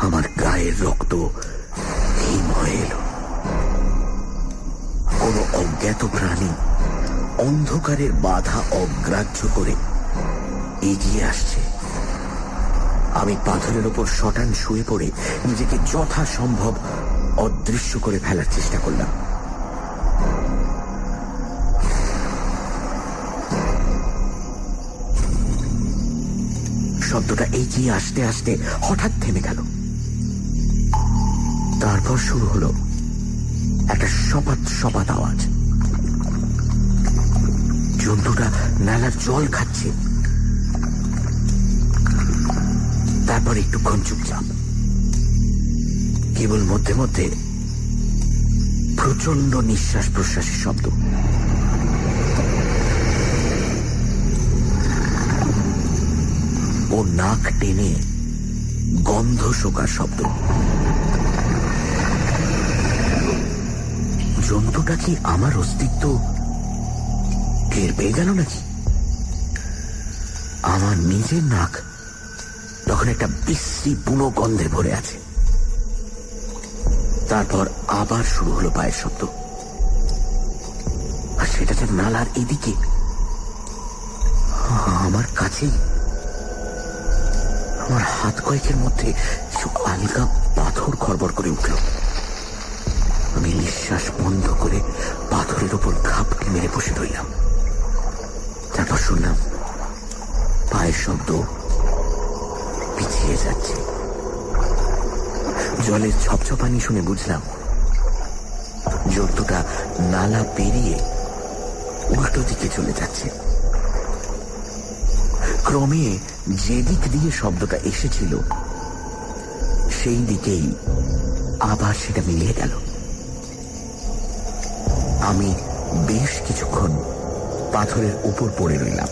আমার গায়ের রক্ত হিম হয়ে এলো। কোনো অজ্ঞাত প্রাণী অন্ধকারের বাধা অগ্রাহ্য করে এগিয়ে আসছে। আমি পাথরের ওপর শটান শুয়ে পড়ে নিজেকে যথাসম্ভব অদৃশ্য করে ফেলার চেষ্টা করলাম। শব্দটা এগিয়ে আসতে আসতে হঠাৎ থেমে গেল। তারপর শুরু হলো একটা সপাত সপাত আওয়াজ। জন্তুটা নালার জল খাচ্ছে। তারপর একটুক্ষণ চুপচাপ। কেবল মধ্যে মধ্যে প্রচন্ড নিঃশ্বাস প্রশ্বাসের শব্দ। ও নাক টেনে গন্ধ শোকার শব্দ। জন্তুটা কি আমার অস্তিত্ব টের পেয়ে গেল নাকি? আমার নিজের নাক তখন একটা বিশ্রী বুনো গন্ধে ভরে আছে। তারপর আবার শুরু হলো পায়ের শব্দ, আর সেটা যে নালার এদিকে, আমার কাছেই। আমার হাত কয়েকের মধ্যে কিছু আলগা পাথর খড়বড় করে উঠল। আমি নিঃশ্বাস বন্ধ করে পাথরের ওপর ঘাপটি মেরে বসে রইলাম। তারপর শুনলাম পায়ের শব্দ পিছিয়ে যাচ্ছে। জলের ছপছপানি শুনে বুঝলাম জন্তুটা নালা পেরিয়ে উল্টো দিকে চলে যাচ্ছে। ক্রমে যেদিক দিয়ে শব্দটা এসেছিল সেই দিকেই আবার সেটা মিলিয়ে গেল। আমি বেশ কিছুক্ষণ পাথরের উপর পড়ে রইলাম।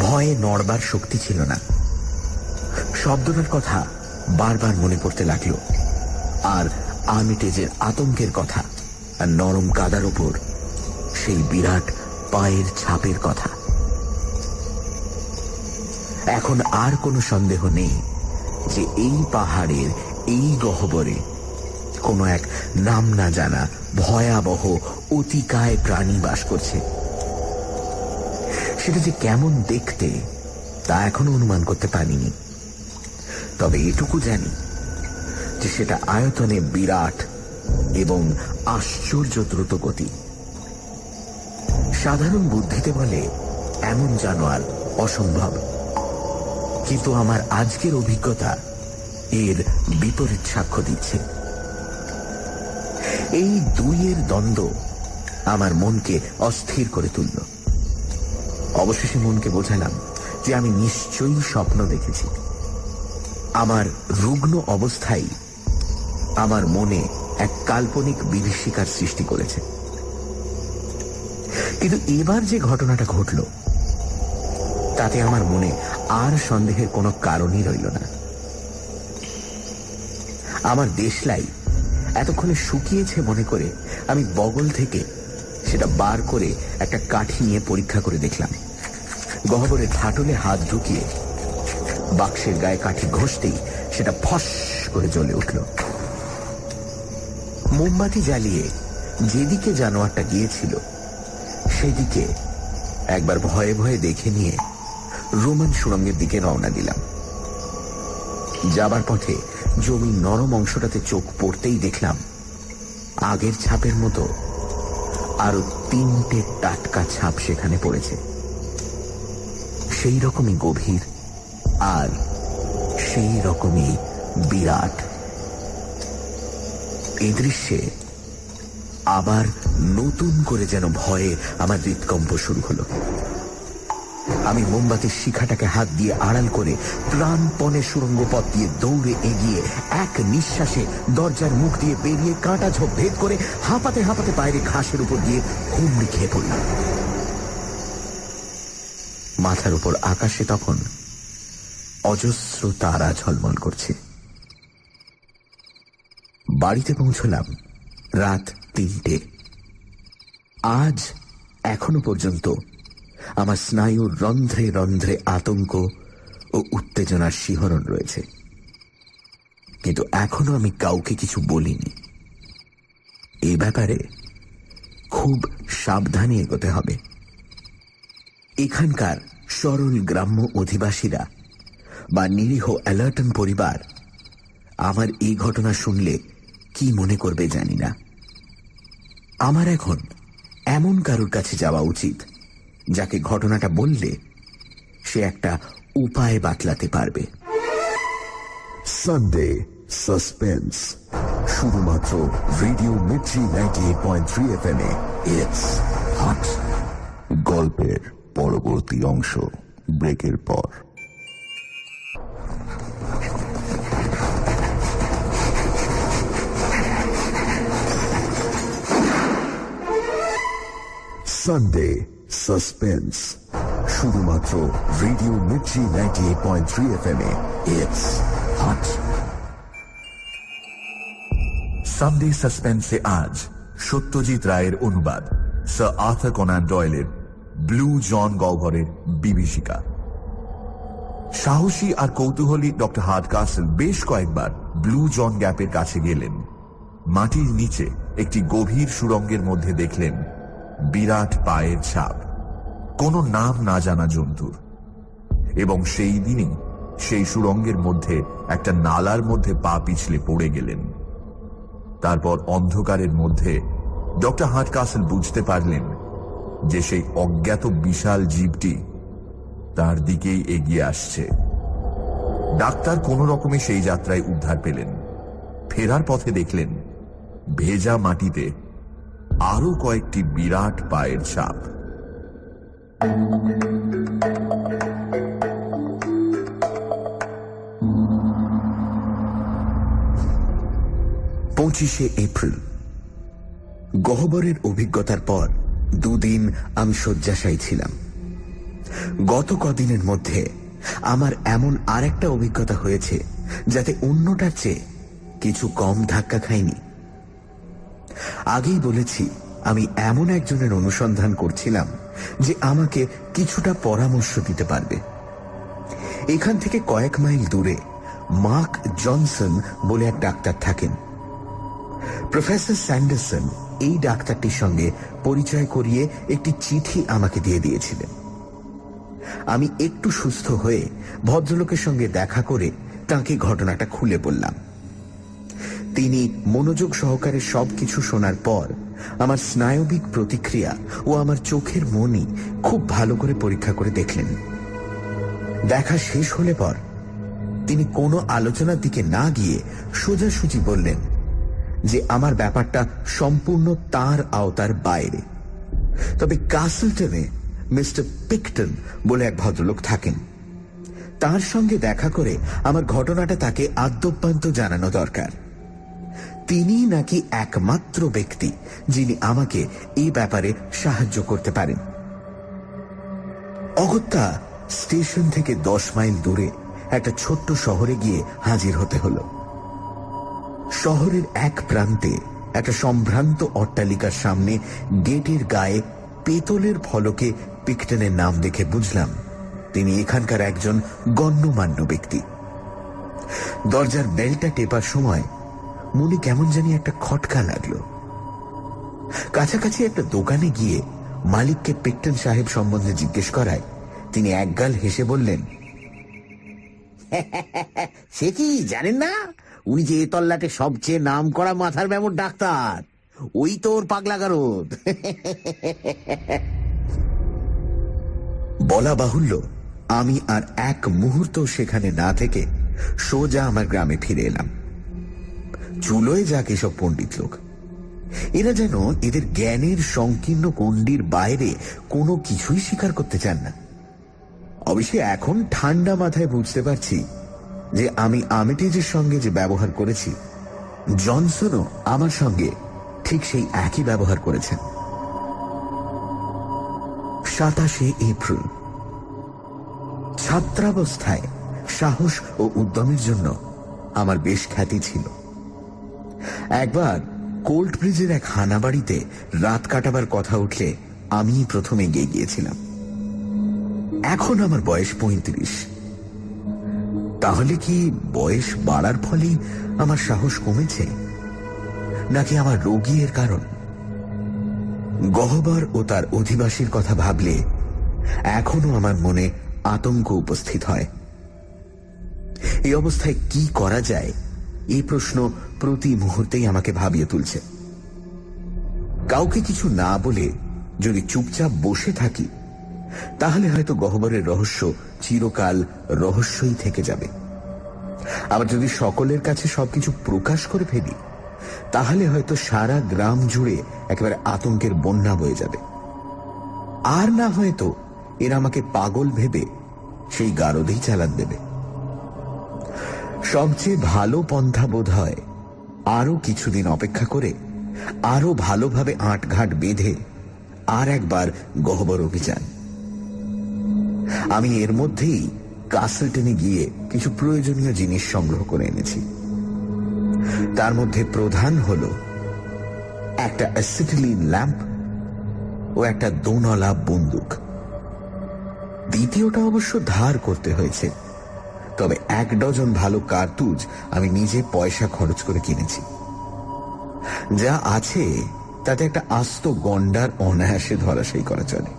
ভয়ে নড়বার শক্তি ছিল না। শব্দটার কথা বারবার মনে পড়তে লাগলো, আর আর্মিটেজের আতঙ্কের কথা, আর নরম কাদার উপর সেই বিরাট পায়ের ছাপের কথা। এখন আর কোনো সন্দেহ নেই যে এই পাহাড়ের এই গহ্বরে কোনো এক নাম না জানা ভয়াবহ অতিকায় প্রাণী বাস করছে। সেটা যে কেমন দেখতে তা এখনো অনুমান করতে পারিনি, তবে এটুকু জানি যে সেটা আয়তনে বিরাট এবং আশ্চর্য দ্রুত গতি। সাধারণ বুদ্ধিতে বলে এমন জানোয়ার অসম্ভব, কিন্তু আমার আজকের অভিজ্ঞতা এর বিপরীত সাক্ষ্য দিচ্ছে। এই দুইয়ের দ্বন্দ্ব আমার মনকে অস্থির করে তুলল। অবশেষে মনকে বোঝালাম যে আমি নিশ্চয়ই স্বপ্ন দেখেছি। আমার রুগ্ন অবস্থাই আমার মনে এক কাল্পনিক বিভীষিকার সৃষ্টি করেছে। কিন্তু এবার যে ঘটনাটা ঘটল তাতে আমার মনে আর সন্দেহের কোনো কারণই রইল না। আমার দেশলাই এতক্ষণে শুকিয়েছে মনে করে আমি বগল থেকে সেটা বার করে একটা কাঠি নিয়ে পরীক্ষা করে দেখলাম। গহ্বরের ফাটলে হাত ঢুকিয়ে বাক্সের গায়ে কাঠি ঘষতেই সেটা ফস করে জ্বলে উঠল। মোমবাতি জ্বালিয়ে যেদিকে জানোয়ারটা গিয়েছিল সেদিকে একবার ভয়ে ভয়ে দেখে নিয়ে রোমান সুড়ঙ্গের দিকে রওনা দিলাম। যাবার পথে জমির নরম অংশটাতে চোখ পড়তেই দেখলাম আগের ছাপের মতো আরো 3টে টাটকা ছাপ সেখানে পড়েছে, সেই রকমই গভীর আর সেই রকমই বিরাট। এই দৃশ্যে আবার নতুন করে যেন ভয়ে আমার হৃদকম্প শুরু হলো। আমি মোমবাতির শিখাটাকে হাত দিয়ে আড়াল করে প্রাণপণে সুড়ঙ্গ পথ দিয়ে দৌড়ে এগিয়ে এক নিঃশ্বাসে দরজার মুখ দিয়ে বেরিয়ে কাঁটা ঝোপ ভেদ করে হাঁপাতে হাঁপাতে বাইরে ঘাসের উপর দিয়ে হুমড়ি খেয়ে পড়লাম। মাথার উপর আকাশে তখন অজস্র তারা ঝলমল করছে। বাড়িতে পৌঁছলাম রাত 3টে। আজ এখনো পর্যন্ত আমার স্নায়ুর রন্ধ্রে রন্ধ্রে আতঙ্ক ও উত্তেজনার শিহরণ রয়েছে, কিন্তু এখনো আমি কাউকে কিছু বলিনি। এই ব্যাপারে খুব সাবধানে এগোতে হবে। এখানকার সরল গ্রাম্য অধিবাসীরা বা নিরীহ অ্যালার্টন পরিবার আমার এই ঘটনা শুনলে কি মনে করবে জানি না। আমার এখন এমন কারোর কাছে যাওয়া উচিত যাকে ঘটনাটা বললে সে একটা উপায় বাতলাতে পারবে। সানডে সাসপেন্স, শুধুমাত্র রেডিও মির্চি 98.3 FM এ। It's hot. গল্পের পরবর্তী অংশ ব্রেকের পর। সানডে সাসপেন্স, শুধুমাত্র রেডিও মির্চি 98.3 FM এ। It's hot. সানডে সাসপেন্সে আজ সত্যজিৎ রায়ের অনুবাদ স্যার আর্থার কোনান ডয়েলের ব্লু জন গহ্বরের বিভীষিকা। সাহসী আর কৌতূহলী ডক্টর হার্ডকাসল বেশ কয়েকবার ব্লু জন গ্যাপের কাছে গেলেন। মাটির নিচে একটি গভীর সুড়ঙ্গের মধ্যে দেখলেন বিরাট পায়ের ছাপ, কোনো নাম না জানা জন্তুর। এবং সেই দিনই সেই সুড়ঙ্গের মধ্যে একটা নালার মধ্যে পা পিছলে পড়ে গেলেন। তারপর অন্ধকারের মধ্যে ডক্টর হার্ডকাসল বুঝতে পারলেন যে সেই অজ্ঞাত বিশাল জীবটি তার দিকেই এগিয়ে আসছে। ডাক্তার কোন রকমে সেই যাত্রায় উদ্ধার পেলেন। ফেরার পথে দেখলেন ভেজা মাটিতে আরো কয়েকটি বিরাট পায়ের ছাপ। 25শে এপ্রিল। গহ্বরের অভিজ্ঞতার পর 2 দিন আমি শয্যাশায়ী ছিলাম। গত কদিনের মধ্যে আমার এমন আরেকটা অভিজ্ঞতা হয়েছে যাতে অন্যটার চেয়ে কিছু কম ধাক্কা খাইনি। আগেই বলেছি আমি এমন একজনের অনুসন্ধান করছিলাম যে আমাকে কিছুটা পরামর্শ দিতে পারবে। এখান থেকে কয়েক মাইল দূরে মার্ক জনসন বলে এক ডাক্তার থাকেন। প্রফেসর স্যান্ডারসন এই ডাক্তারটির সঙ্গে পরিচয় করিয়ে একটি চিঠি আমাকে দিয়ে দিয়েছিলেন। আমি একটু সুস্থ হয়ে ভদ্রলোকের সঙ্গে দেখা করে তাঁকে ঘটনাটা খুলে বললাম। তিনি মনোযোগ সহকারে সবকিছু শোনার পর আমার স্নায়বিক প্রতিক্রিয়া ও আমার চোখের মনি খুব ভালো করে পরীক্ষা করে দেখলেন। দেখা শেষ হলে পর তিনি কোনো আলোচনার দিকে না গিয়ে সোজাসুজি বললেন যে আমার ব্যাপারটা সম্পূর্ণ তার আওতার বাইরে। তবে কাসলটনে মিস্টার পিকটন বলে এক ভদ্রলোক থাকেন, তার সঙ্গে দেখা করে আমার ঘটনাটা তাকে আদ্যোপান্ত জানানো দরকার। তিনি নাকি একমাত্র ব্যক্তি যিনি আমাকে এই ব্যাপারে সাহায্য করতে পারেন। অগত্যা স্টেশন থেকে 10 মাইল দূরে একটা ছোট্ট শহরে গিয়ে হাজির হতে হলো। শহরের এক প্রান্তে একটা সম্ভ্রান্ত অট্টালিকার সামনে গেটের গায়ে পেতলের ফলকে পিকটনের নাম দেখে বুঝলাম তিনি এখানকার একজন গণ্যমান্য ব্যক্তি। দরজার বেলটা টেপার সময় মনে কেমন জানি একটা খটকা লাগলো। কাছাকাছি একটা দোকানে গিয়ে মালিককে পিকটন সাহেব সম্বন্ধে জিজ্ঞেস করায় তিনি একগাল হেসে বললেন, সে কি জানেন না, উনি যে তল্লাটে সবচেয়ে নাম করা মাথার ব্যামোর ডাক্তার, ওই তোর পাগলা গারদ। বলা বাহুল্য আমি আর এক মুহূর্ত সেখানে না থেকে সোজা আমার গ্রামে ফিরে এলাম। চুলোয় যাক এসব পণ্ডিত লোক, এরা যেন এদের জ্ঞানের সংকীর্ণ গণ্ডির বাইরে কোনো কিছুই স্বীকার করতে চান না। অবশ্যই এখন ঠান্ডা মাথায় বুঝতে পারছি যে আমি আর্মিটেজের সঙ্গে যে ব্যবহার করেছি, জনসনও আমার সঙ্গে ঠিক সেই একই ব্যবহার করেছেন। 27শে এপ্রিল। ছাত্রাবস্থায় সাহস ও উদ্যমের জন্য আমার বেশ খ্যাতি ছিল। একবার কোল্ট ব্রিজের এক হানাবাড়িতে রাত কাটাবার কথা উঠলে আমি প্রথমে এগিয়ে গিয়েছিলাম। এখন আমার বয়স ৩৫। তাহলে কি বয়স বাড়ার ফলেই আমার সাহস কমেছে, নাকি আমার রোগী এর কারণ? গহ্বর ও তার অধিবাসীর কথা ভাবলে এখনো আমার মনে আতঙ্ক উপস্থিত হয়। এই অবস্থায় কি করা যায়, এই প্রশ্ন প্রতি মুহূর্তেই আমাকে ভাবিয়ে তুলছে। কাউকে কিছু না বলে যদি চুপচাপ বসে থাকি, তাহলে হয়তো গহ্বরের রহস্য চিরকাল রহস্যই থেকে যাবে। আবার যদি সকলের কাছে সবকিছু প্রকাশ করে ফেলি, তাহলে হয়তো সারা গ্রাম জুড়ে একেবারে আতঙ্কের বন্যা বয়ে যাবে। আর না হয়তো এরা আমাকে পাগল ভেবে সেই গারদেই চালান দেবে। সবচেয়ে ভালো পন্থা বোধ হয় আরো কিছুদিন অপেক্ষা করে আরো ভালোভাবে আঁটঘাট বেঁধে আর একবার গহ্বর অভিযান। আমি এর মধ্যেই কাসলটনে গিয়ে কিছু প্রয়োজনীয় জিনিস সংগ্রহ করে এনেছি। তার মধ্যে প্রধান হল একটা অ্যাসিটিলিন ল্যাম্প ও একটা দোনলা বন্দুক। দ্বিতীয়টা অবশ্য ধার করতে হয়েছে, তবে 1 ডজন ভালো কার্তুজ আমি নিজে পয়সা খরচ করে কিনেছি। যা আছে তাতে একটা আস্ত গন্ডার অনায়াসে ধরাশায়ী করা চলে।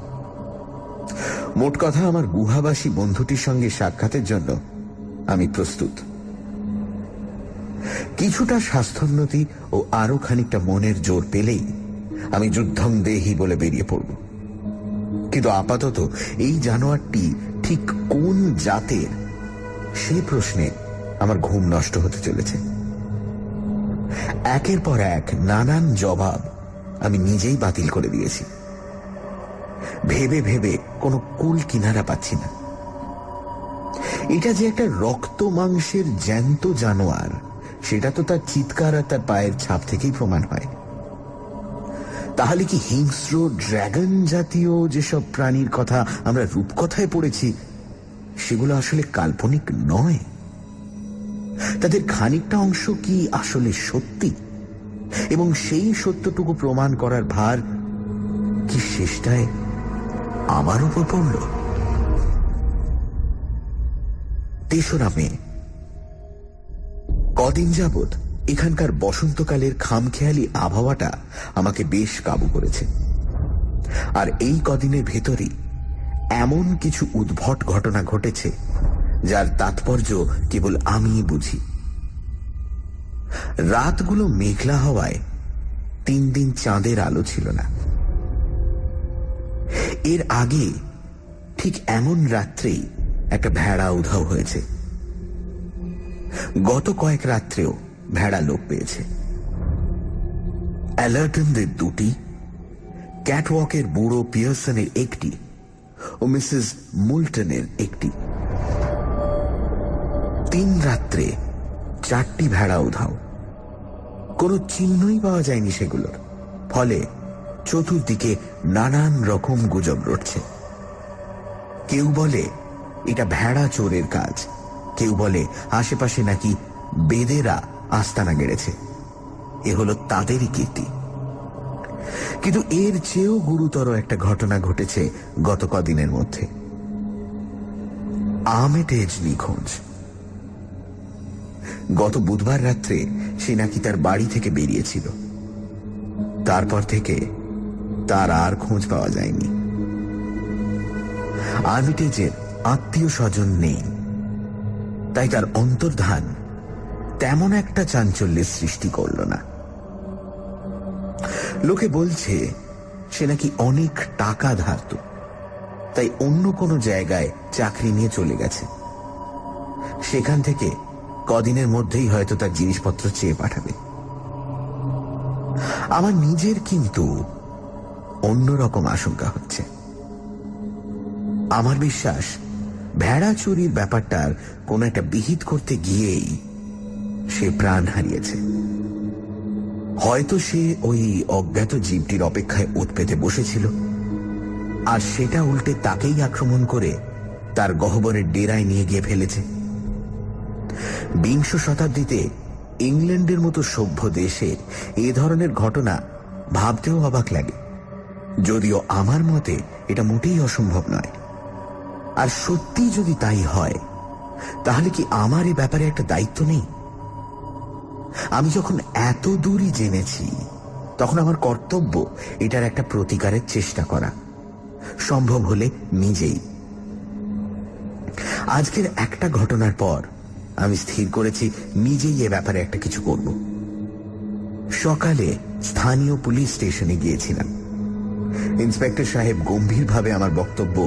মোট কথা, আমার গুহাবাসী বন্ধুটির সঙ্গে সাক্ষাতের জন্য আমি প্রস্তুত। কিছুটা স্বাস্থ্যোন্নতি ও আরো খানিকটা মনের জোর পেলেই আমি যুদ্ধং দেহি বলে বেরিয়ে পড়ব। কিন্তু আপাতত এই জানোয়ারটি ঠিক কোন জাতের, সেই প্রশ্নে আমার ঘুম নষ্ট হতে চলেছে। একের পর এক নানান জবাব আমি নিজেই বাতিল করে দিয়েছি। ভেবে ভেবে কোনো কুল কিনারা পাচ্ছি না। এটা যে একটা রক্ত মাংসের জ্যান্ত জানোয়ার, সেটা তো তার চিৎকার আর তার পায়ের ছাপ থেকেই প্রমাণ হয়। তাহলে কি হিংস্র ড্রাগন জাতীয় যেসব প্রাণীর কথা আমরা রূপকথায় পড়েছি, সেগুলো আসলে কাল্পনিক নয়? তাদের খানিকটা অংশ কি আসলে সত্যি? এবং সেই সত্যটুকু প্রমাণ করার ভার কি শেষটায় আমার উপর পড়ল? 3রা মে। কদিন যাবৎ এখানকার বসন্তকালের খামখেয়ালি আবহাওয়াটা আমাকে বেশ কাবু করেছে। আর এই কদিনের ভেতরই এমন কিছু উদ্ভট ঘটনা ঘটেছে যার তাৎপর্য কেবল আমিই বুঝি। রাতগুলো মেঘলা হওয়ায় 3 দিন চাঁদের আলো ছিল না। এর আগে ঠিক এমন রাত্রেই একটা ভেড়া উধাও হয়েছে। গত কয়েক রাত্রেও ভেড়া লোপ পেয়েছে। অ্যালার্টনদের 2টি, ক্যাটওয়াকের বুড়ো পিয়ারসনের 1টি ও মিসেস মুলটনের 1টি। 3 রাত্রে 4টি ভেড়া উধাও। কোনো চিহ্নই পাওয়া যায়নি সেগুলোর। ফলে চতুর্দিকে নানান রকম গুজব রটছে। কেউ বলে এটা ভেড়া চোরের কাজ, কেউ বলে আশেপাশে নাকি বেদেরা আস্তানা গেড়েছে। এ হলো তাদেরই কীর্তি। কিন্তু এর চেয়েও গুরুতর একটা ঘটনা ঘটেছে গত কদিনের মধ্যে। আর্মিটেজ নিখোঁজ। গত বুধবার রাত্রে সে নাকি তার বাড়ি থেকে বেরিয়েছিল। তারপর থেকে তার আর খোঁজ পাওয়া যায়নি। আর্মিটেজের আত্মীয় স্বজন নেই, তাই তার অন্তর্ধান তেমন একটা চাঞ্চল্যের সৃষ্টি করল না। লোকে বলছে সে নাকি অনেক টাকা ধারত, তাই অন্য কোনো জায়গায় চাকরি নিয়ে চলে গেছে। সেখান থেকে কদিনের মধ্যেই হয়তো তার জিনিসপত্র চেয়ে পাঠাবে। আমার নিজের কিন্তু অন্যরকম আশঙ্কা হচ্ছে। আমার বিশ্বাস ভেড়া চুরির ব্যাপারটার কোন একটা বিহিত করতে গিয়েই সে প্রাণ হারিয়েছে। হয়তো সে ওই অজ্ঞাত জীবটির অপেক্ষায় ওত পেতে বসেছিল, আর সেটা উল্টে তাকেই আক্রমণ করে তার গহ্বরের ডেরায় নিয়ে গিয়ে ফেলেছে। 20 শতাব্দীতে ইংল্যান্ডের মতো সভ্য দেশে এ ধরনের ঘটনা ভাবতেও অবাক লাগে, যদিও আমার মতে এটা মোটেই অসম্ভব নয়। আর সত্যি যদি তাই হয়, তাহলে কি আমার এ ব্যাপারে একটা দায়িত্ব নেই? আমি যখন এত দূরই জেনেছি, তখন আমার কর্তব্য এটার একটা প্রতিকারের চেষ্টা করা, সম্ভব হলে নিজেই। আজকের একটা ঘটনার পর আমি স্থির করেছি নিজেই এ ব্যাপারে একটা কিছু করব। সকালে স্থানীয় পুলিশ স্টেশনে গিয়েছিলাম। ইন্সপেক্টর সাহেব গম্ভীরভাবে আমার বক্তব্য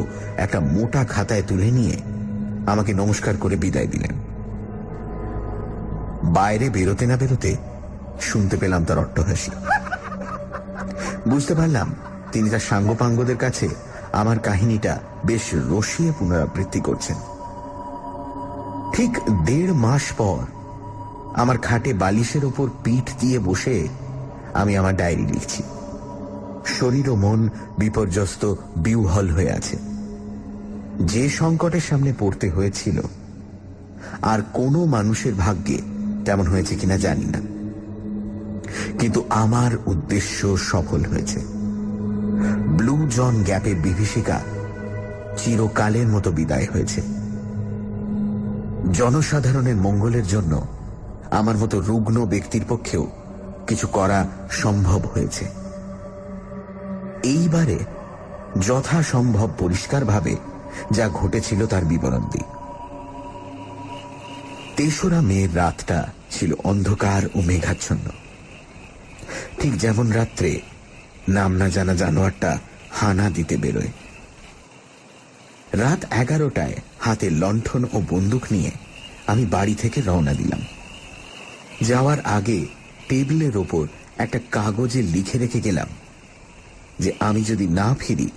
একটা মোটা খাতায় তুলে নিয়ে আমাকে নমস্কার করে বিদায় দিলেন। বাইরে বেরোতে না বেরোতে শুনতে পেলাম তার অট্টহাসি। বুঝতে পারলাম তিনি তার সাঙ্গপাঙ্গদের কাছে আমার কাহিনীটা বেশ রসিয়ে পুনরাবৃত্তি করছেন। ঠিক 1.5 মাস পর আমার খাটে বালিশের ওপর পিঠ দিয়ে বসে আমি আমার ডায়েরি লিখছি। শরীর ও মন বিপর্যস্ত, বিহ্বল হয়ে আছে। যে সংকটের সামনে পড়তে হয়েছিল, আর কোনো মানুষের ভাগ্যে তেমন হয়েছে কিনা জানি না, কিন্তু আমার উদ্দেশ্য সফল হয়েছে। ব্লু জন গ্যাপের বিভীষিকা চিরকালের মতো বিদায় হয়েছে। জনসাধারণের মঙ্গলের জন্য আমার মতো রুগ্ন ব্যক্তির পক্ষেও কিছু করা সম্ভব হয়েছে। এইবারে যথাসম্ভব পরিষ্কারভাবে যা ঘটেছিল তার বিবরণ দিই। 3রা মের রাতটা ছিল অন্ধকার ও মেঘাচ্ছন্ন, ঠিক যেমন রাত্রে নাম না জানা জানোয়ারটা হানা দিতে বেরোয়। রাত 11টায় হাতে লণ্ঠন ও বন্দুক নিয়ে আমি বাড়ি থেকে রওনা দিলাম। যাওয়ার আগে টেবিলের ওপর একটা কাগজে লিখে রেখে গেলাম যে আমি যদি না ফিরি,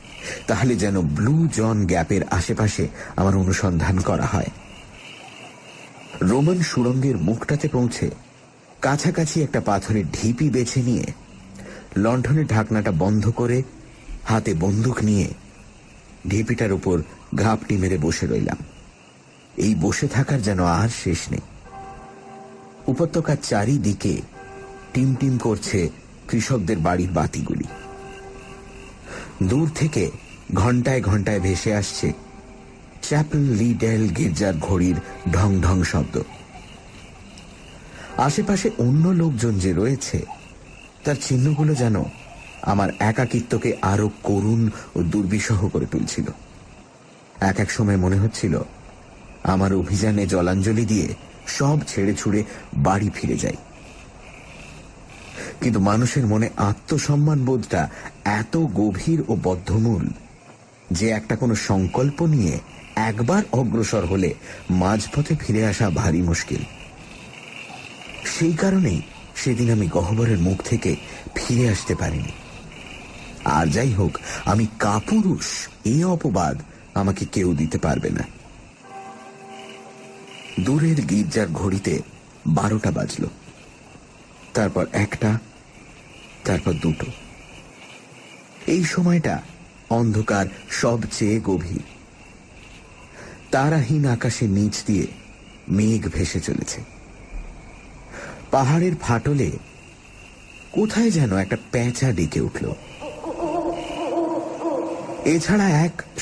তাহলে যেন ব্লু জন গ্যাপের আশেপাশে আমার অনুসন্ধান করা হয়। রোমান সুড়ঙ্গের মুখটাতে পৌঁছে কাছাকাছি একটা পাথরের ঢিপি বেছে নিয়ে লণ্ঠনের ঢাকনাটা বন্ধ করে হাতে বন্দুক নিয়ে ঢিপিটার উপর ঘাপটি মেরে বসে রইলাম। এই বসে থাকার যেন আর শেষ নেই। উপত্যকার চারিদিকে টিমটিম করছে কৃষকদের বাড়ির বাতিগুলি। দূর থেকে ঘন্টায় ঘন্টায় ভেসে আসছে চ্যাপেল লিডেল গির্জার ঘড়ির ঢং ঢং শব্দ। আশেপাশে অন্য লোকজন যে রয়েছে, তার চিহ্নগুলো যেন আমার একাকিত্বকে আরো করুণ ও দুর্বিষহ করে তুলছিল। এক এক সময় মনে হচ্ছিল আমার অভিযানে জলাঞ্জলি দিয়ে সব ছেড়ে ছুড়ে বাড়ি ফিরে যাই। কিন্তু মানুষের মনে আত্মসম্মান বোধটা এত গভীর ও বদ্ধমূল যে একটা কোনো সংকল্প নিয়ে একবার অগ্রসর হলে মাঝপথে ফিরে আসা ভারী মুশকিল। সেই কারণেই সেদিন আমি গহ্বরের মুখ থেকে ফিরে আসতে পারিনি। আর যাই হোক, আমি কাপুরুষ এই অপবাদ আমাকে কেউ দিতে পারবে না। দূরের গির্জার ঘড়িতে 12টা বাজল, তারপর 1টা, তারপর 2টো। এই সময়টা অন্ধকার সবচেয়ে গভীর। তারাহীন আকাশের নিচ দিয়ে মেঘ ভেসে চলেছে। পাহাড়ের ফাটলে কোথায় যেন একটা পেঁচা ডেকে উঠল। এছাড়া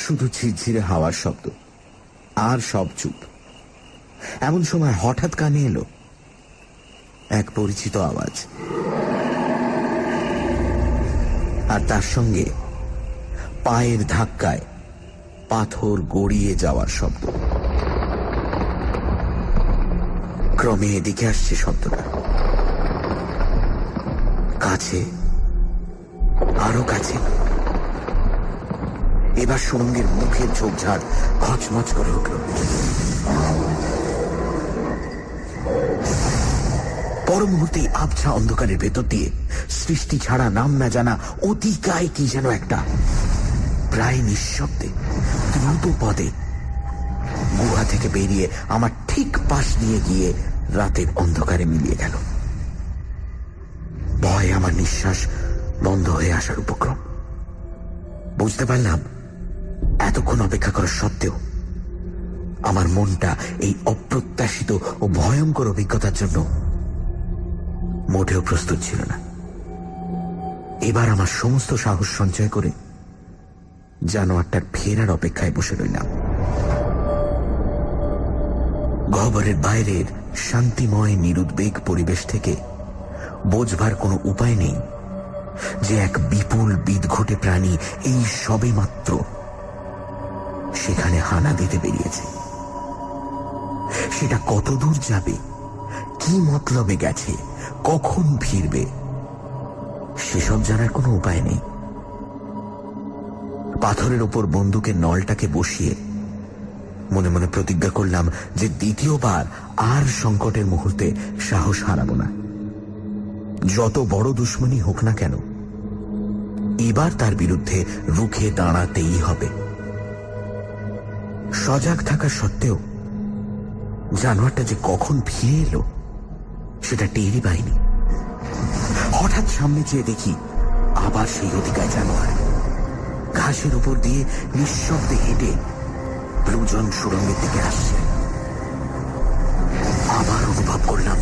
শুধু ঝিরঝিরে হাওয়ার শব্দ, আর সব চুপ। এমন সময় হঠাৎ কানে এলো এক পরিচিত আওয়াজ, আর তার সঙ্গে পায়ের ধাক্কায় পাথর গড়িয়ে যাওয়ার শব্দ। ক্রমে এদিকে আসছে শব্দটা, কাছে, আরো কাছে। এবার সুড়ঙ্গের মুখের ঝোপঝাড় খচমচ করে উঠল। পর মুহূর্তেই আবছা অন্ধকারের ভেতর দিয়ে সৃষ্টি ছাড়া নাম না জানা অতিকায় কি যেন একটা প্রায় নিঃশব্দে দ্রুত পদে গুহা থেকে বেরিয়ে আমার ঠিক পাশ দিয়ে গিয়ে রাতের অন্ধকারে মিলিয়ে গেল। ভয়ে আমার নিঃশ্বাস বন্ধ হয়ে আসার উপক্রম। বুঝতে পারলাম এতক্ষণ অপেক্ষা করার সত্ত্বেও আমার মনটা এই অপ্রত্যাশিত ও ভয়ঙ্কর অভিজ্ঞতার জন্য মোটেও প্রস্তুত ছিল না। এবার আমার সমস্ত সাহস সঞ্চয় করে জানোয়ারটার ফেরার অপেক্ষায় বসে রইলাম। গহ্বরের বাইরের শান্তিময় নিরুদ্বেগ পরিবেশ থেকে বোঝবার কোনো উপায় নেই যে এক বিপুল বিদঘটে প্রাণী এই সবে মাত্র সেখানে হানা দিতে বেরিয়েছে। সেটা কত দূর যাবে, কি মতলবে গেছে, কখন ফিরবে, সেসব জানার কোনো উপায় নেই। পাথরের ওপর বন্দুকের নলটাকে বসিয়ে মনে মনে প্রতিজ্ঞা করলাম যে দ্বিতীয়বার আর সংকটের মুহূর্তে সাহস হারাবো না। যত বড় দুশ্মনী হোক না কেন, এবার তার বিরুদ্ধে রুখে দাঁড়াতেই হবে। সজাগ থাকা সত্ত্বেও জানোয়ারটা যে কখন ফিরে এলো সেটা টেরই পাইনি। হঠাৎ সামনে চেয়ে দেখি আবার সেই অধিকার জানোয়ার ঘাসের উপর দিয়ে নিঃশব্দে হেঁটে ব্লুজন সুড়ঙ্গের দিকে আসছে। আবার অনুভব করলাম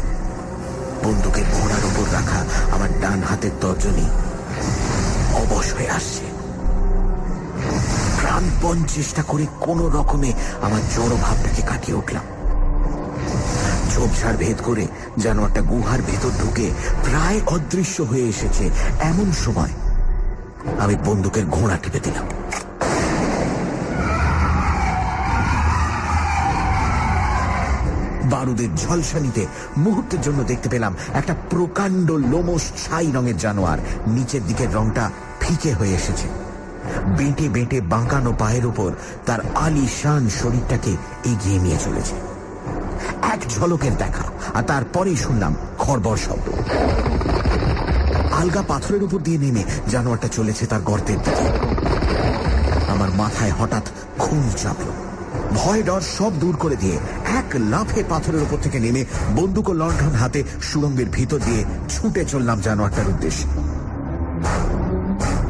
বন্দুকের ঘোড়ার উপর রাখা আমার ডান হাতের তর্জনী অবশ হয়ে আসছে। প্রাণপণ চেষ্টা করে কোন রকমে আমার জড় ভাবটাকে কাটিয়ে উঠলাম। ঝোপঝাড় ভেদ করে জানোয়ারটা গুহার ভেতর ঢুকে প্রায় অদৃশ্য হয়ে এসেছে। এমন সময় আমি বন্দুকের ঘোড়া টিপে দিলাম। বারুদের ঝলসানিতে মুহূর্তের জন্য দেখতে পেলাম একটা প্রকাণ্ড লোমশ ছাই রঙের জানোয়ার নিচের দিকের রংটা ফিকে হয়ে এসেছে। বেঁটে বেঁটে বাঁকানো পায়ের উপর তার আলিশান শরীরটাকে এগিয়ে নিয়ে চলেছে। এক ঝলকের দেখা, আর তারপরেই শুনলাম খড়বড় শব্দ। আলগা পাথরের উপর দিয়ে নেমে জানোয়ারটা চলেছে তার গর্তের দিকে। আমার মাথায় হঠাৎ খুন চাপল। ভয় ডর সব দূর করে দিয়ে এক লাফে পাথরের উপর থেকে নেমে বন্দুক ও লণ্ঠন হাতে সুড়ঙ্গের ভিতর দিয়ে ছুটে চললাম জানোয়ারটার উদ্দেশ্যে।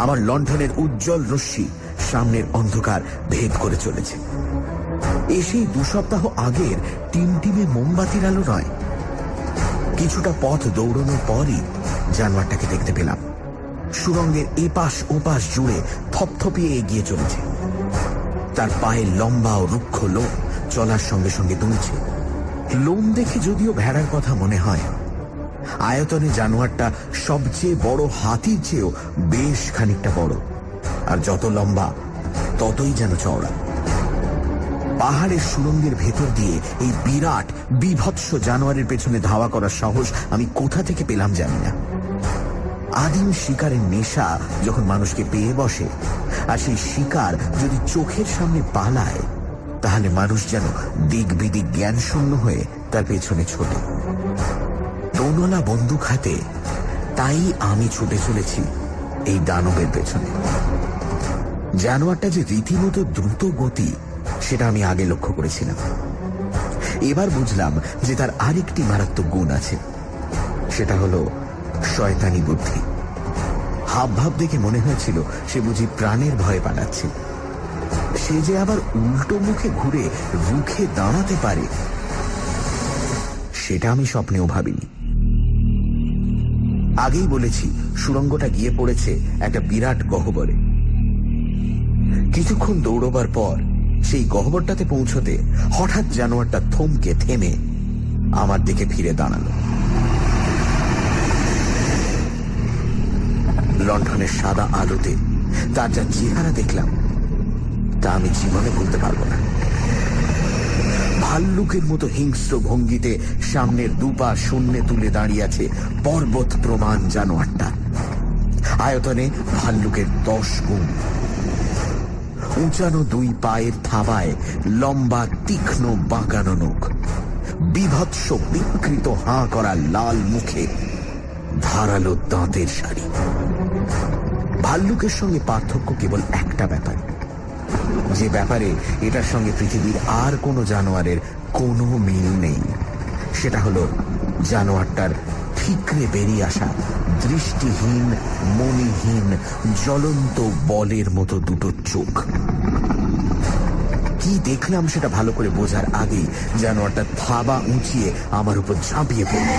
আমার লণ্ঠনের উজ্জ্বল রশ্মি সামনের অন্ধকার ভেদ করে চলেছে। এসেই 2 সপ্তাহ আগের টিমটিমে মোমবাতির আলো নয়। কিছুটা পথ দৌড়ানোর পরই জানোয়ারটাকে দেখতে পেলাম। সুড়ঙ্গের এপাশ ওপাশ জুড়ে থপথপিয়ে এগিয়ে চলেছে। তার পায়ে লম্বা ও রুক্ষ লোম চলার সঙ্গে সঙ্গে দুলছে। লোম দেখে যদিও ভেড়ার কথা মনে হয়, আয়তনে জানোয়ারটা সবচেয়ে বড় হাতির চেয়েও বেশ খানিকটা বড়, আর যত লম্বা ততই যেন চওড়া। পাহাড়ের সুড়ঙ্গের ভেতর দিয়ে এই বিরাট বিভৎস জানোয়ারের পেছনে ধাওয়া করার সাহস আমি কোথা থেকে পেলাম জানি না। আদিম শিকারের নেশা যখন মানুষকে পেয়ে বসে, আর সেই শিকার যদি চোখের সামনে পালায়, তাহলে মানুষ যেন দিক বিদিক জ্ঞান শূন্য হয়ে তার পেছনে ছোটে। দোনলা বন্দুক হাতে তাই আমি ছুটে চলেছি এই দানবের পেছনে। জানোয়ারটা যে রীতিমতো দ্রুত গতি সেটা আমি আগে লক্ষ্য করেছিলাম। এবার বুঝলাম যে তার আরেকটি মারাত্মক গুণ আছে, সেটা হলো শয়তানি বুদ্ধি। হাবভাব দেখে মনে হয়েছিল সে বুঝি প্রাণের ভয়ে পালাচ্ছে। সে যে আবার উল্টো মুখে ঘুরে রুখে দাঁড়াতে পারে, সেটা আমি স্বপ্নেও ভাবিনি। আগেই বলেছি সুড়ঙ্গটা গিয়ে পড়েছে একটা বিরাট গহ্বরে। কিছুক্ষণ দৌড়বার পর সেই গহ্বরটাতে পৌঁছতে হঠাৎ জানোয়ারটা থমকে থেমে আমার দিকে ফিরে দাঁড়ালো। লণ্ঠনের সাদা আলোতে তার যা চেহারা দেখলাম তা আমি জীবনে ভুলতে পারবো না। ভাল্লুকের মতো হিংস্র ভঙ্গিতে সামনের 2 পা শূন্যে তুলে দাঁড়িয়ে আছে পর্বত প্রমাণ জানোয়ারটা। আয়তনে ভাল্লুকের 10 গুণ। উঁচানো 2 পায়ের থাবায় লম্বা তীক্ষ্ণ বাঁকানো নখ, বিভৎস বিকৃত হাঁ করা লাল মুখে ধারালো দাঁতের শাড়ি। ভাল্লুকের সঙ্গে পার্থক্য কেবল একটা ব্যাপার, যে ব্যাপারে এটার সঙ্গে পৃথিবীর আর কোনো জানোয়ারের কোনো মিল নেই। সেটা হলো জানোয়ারটার ঠিকরে বেরিয়ে আসা দৃষ্টিহীন, মনিহীন, জ্বলন্ত বলের মতো 2 চোখ। কি দেখলাম সেটা ভালো করে বোঝার আগেই জানোয়ারটা থাবা উঁচিয়ে আমার উপর ঝাঁপিয়ে পড়ল।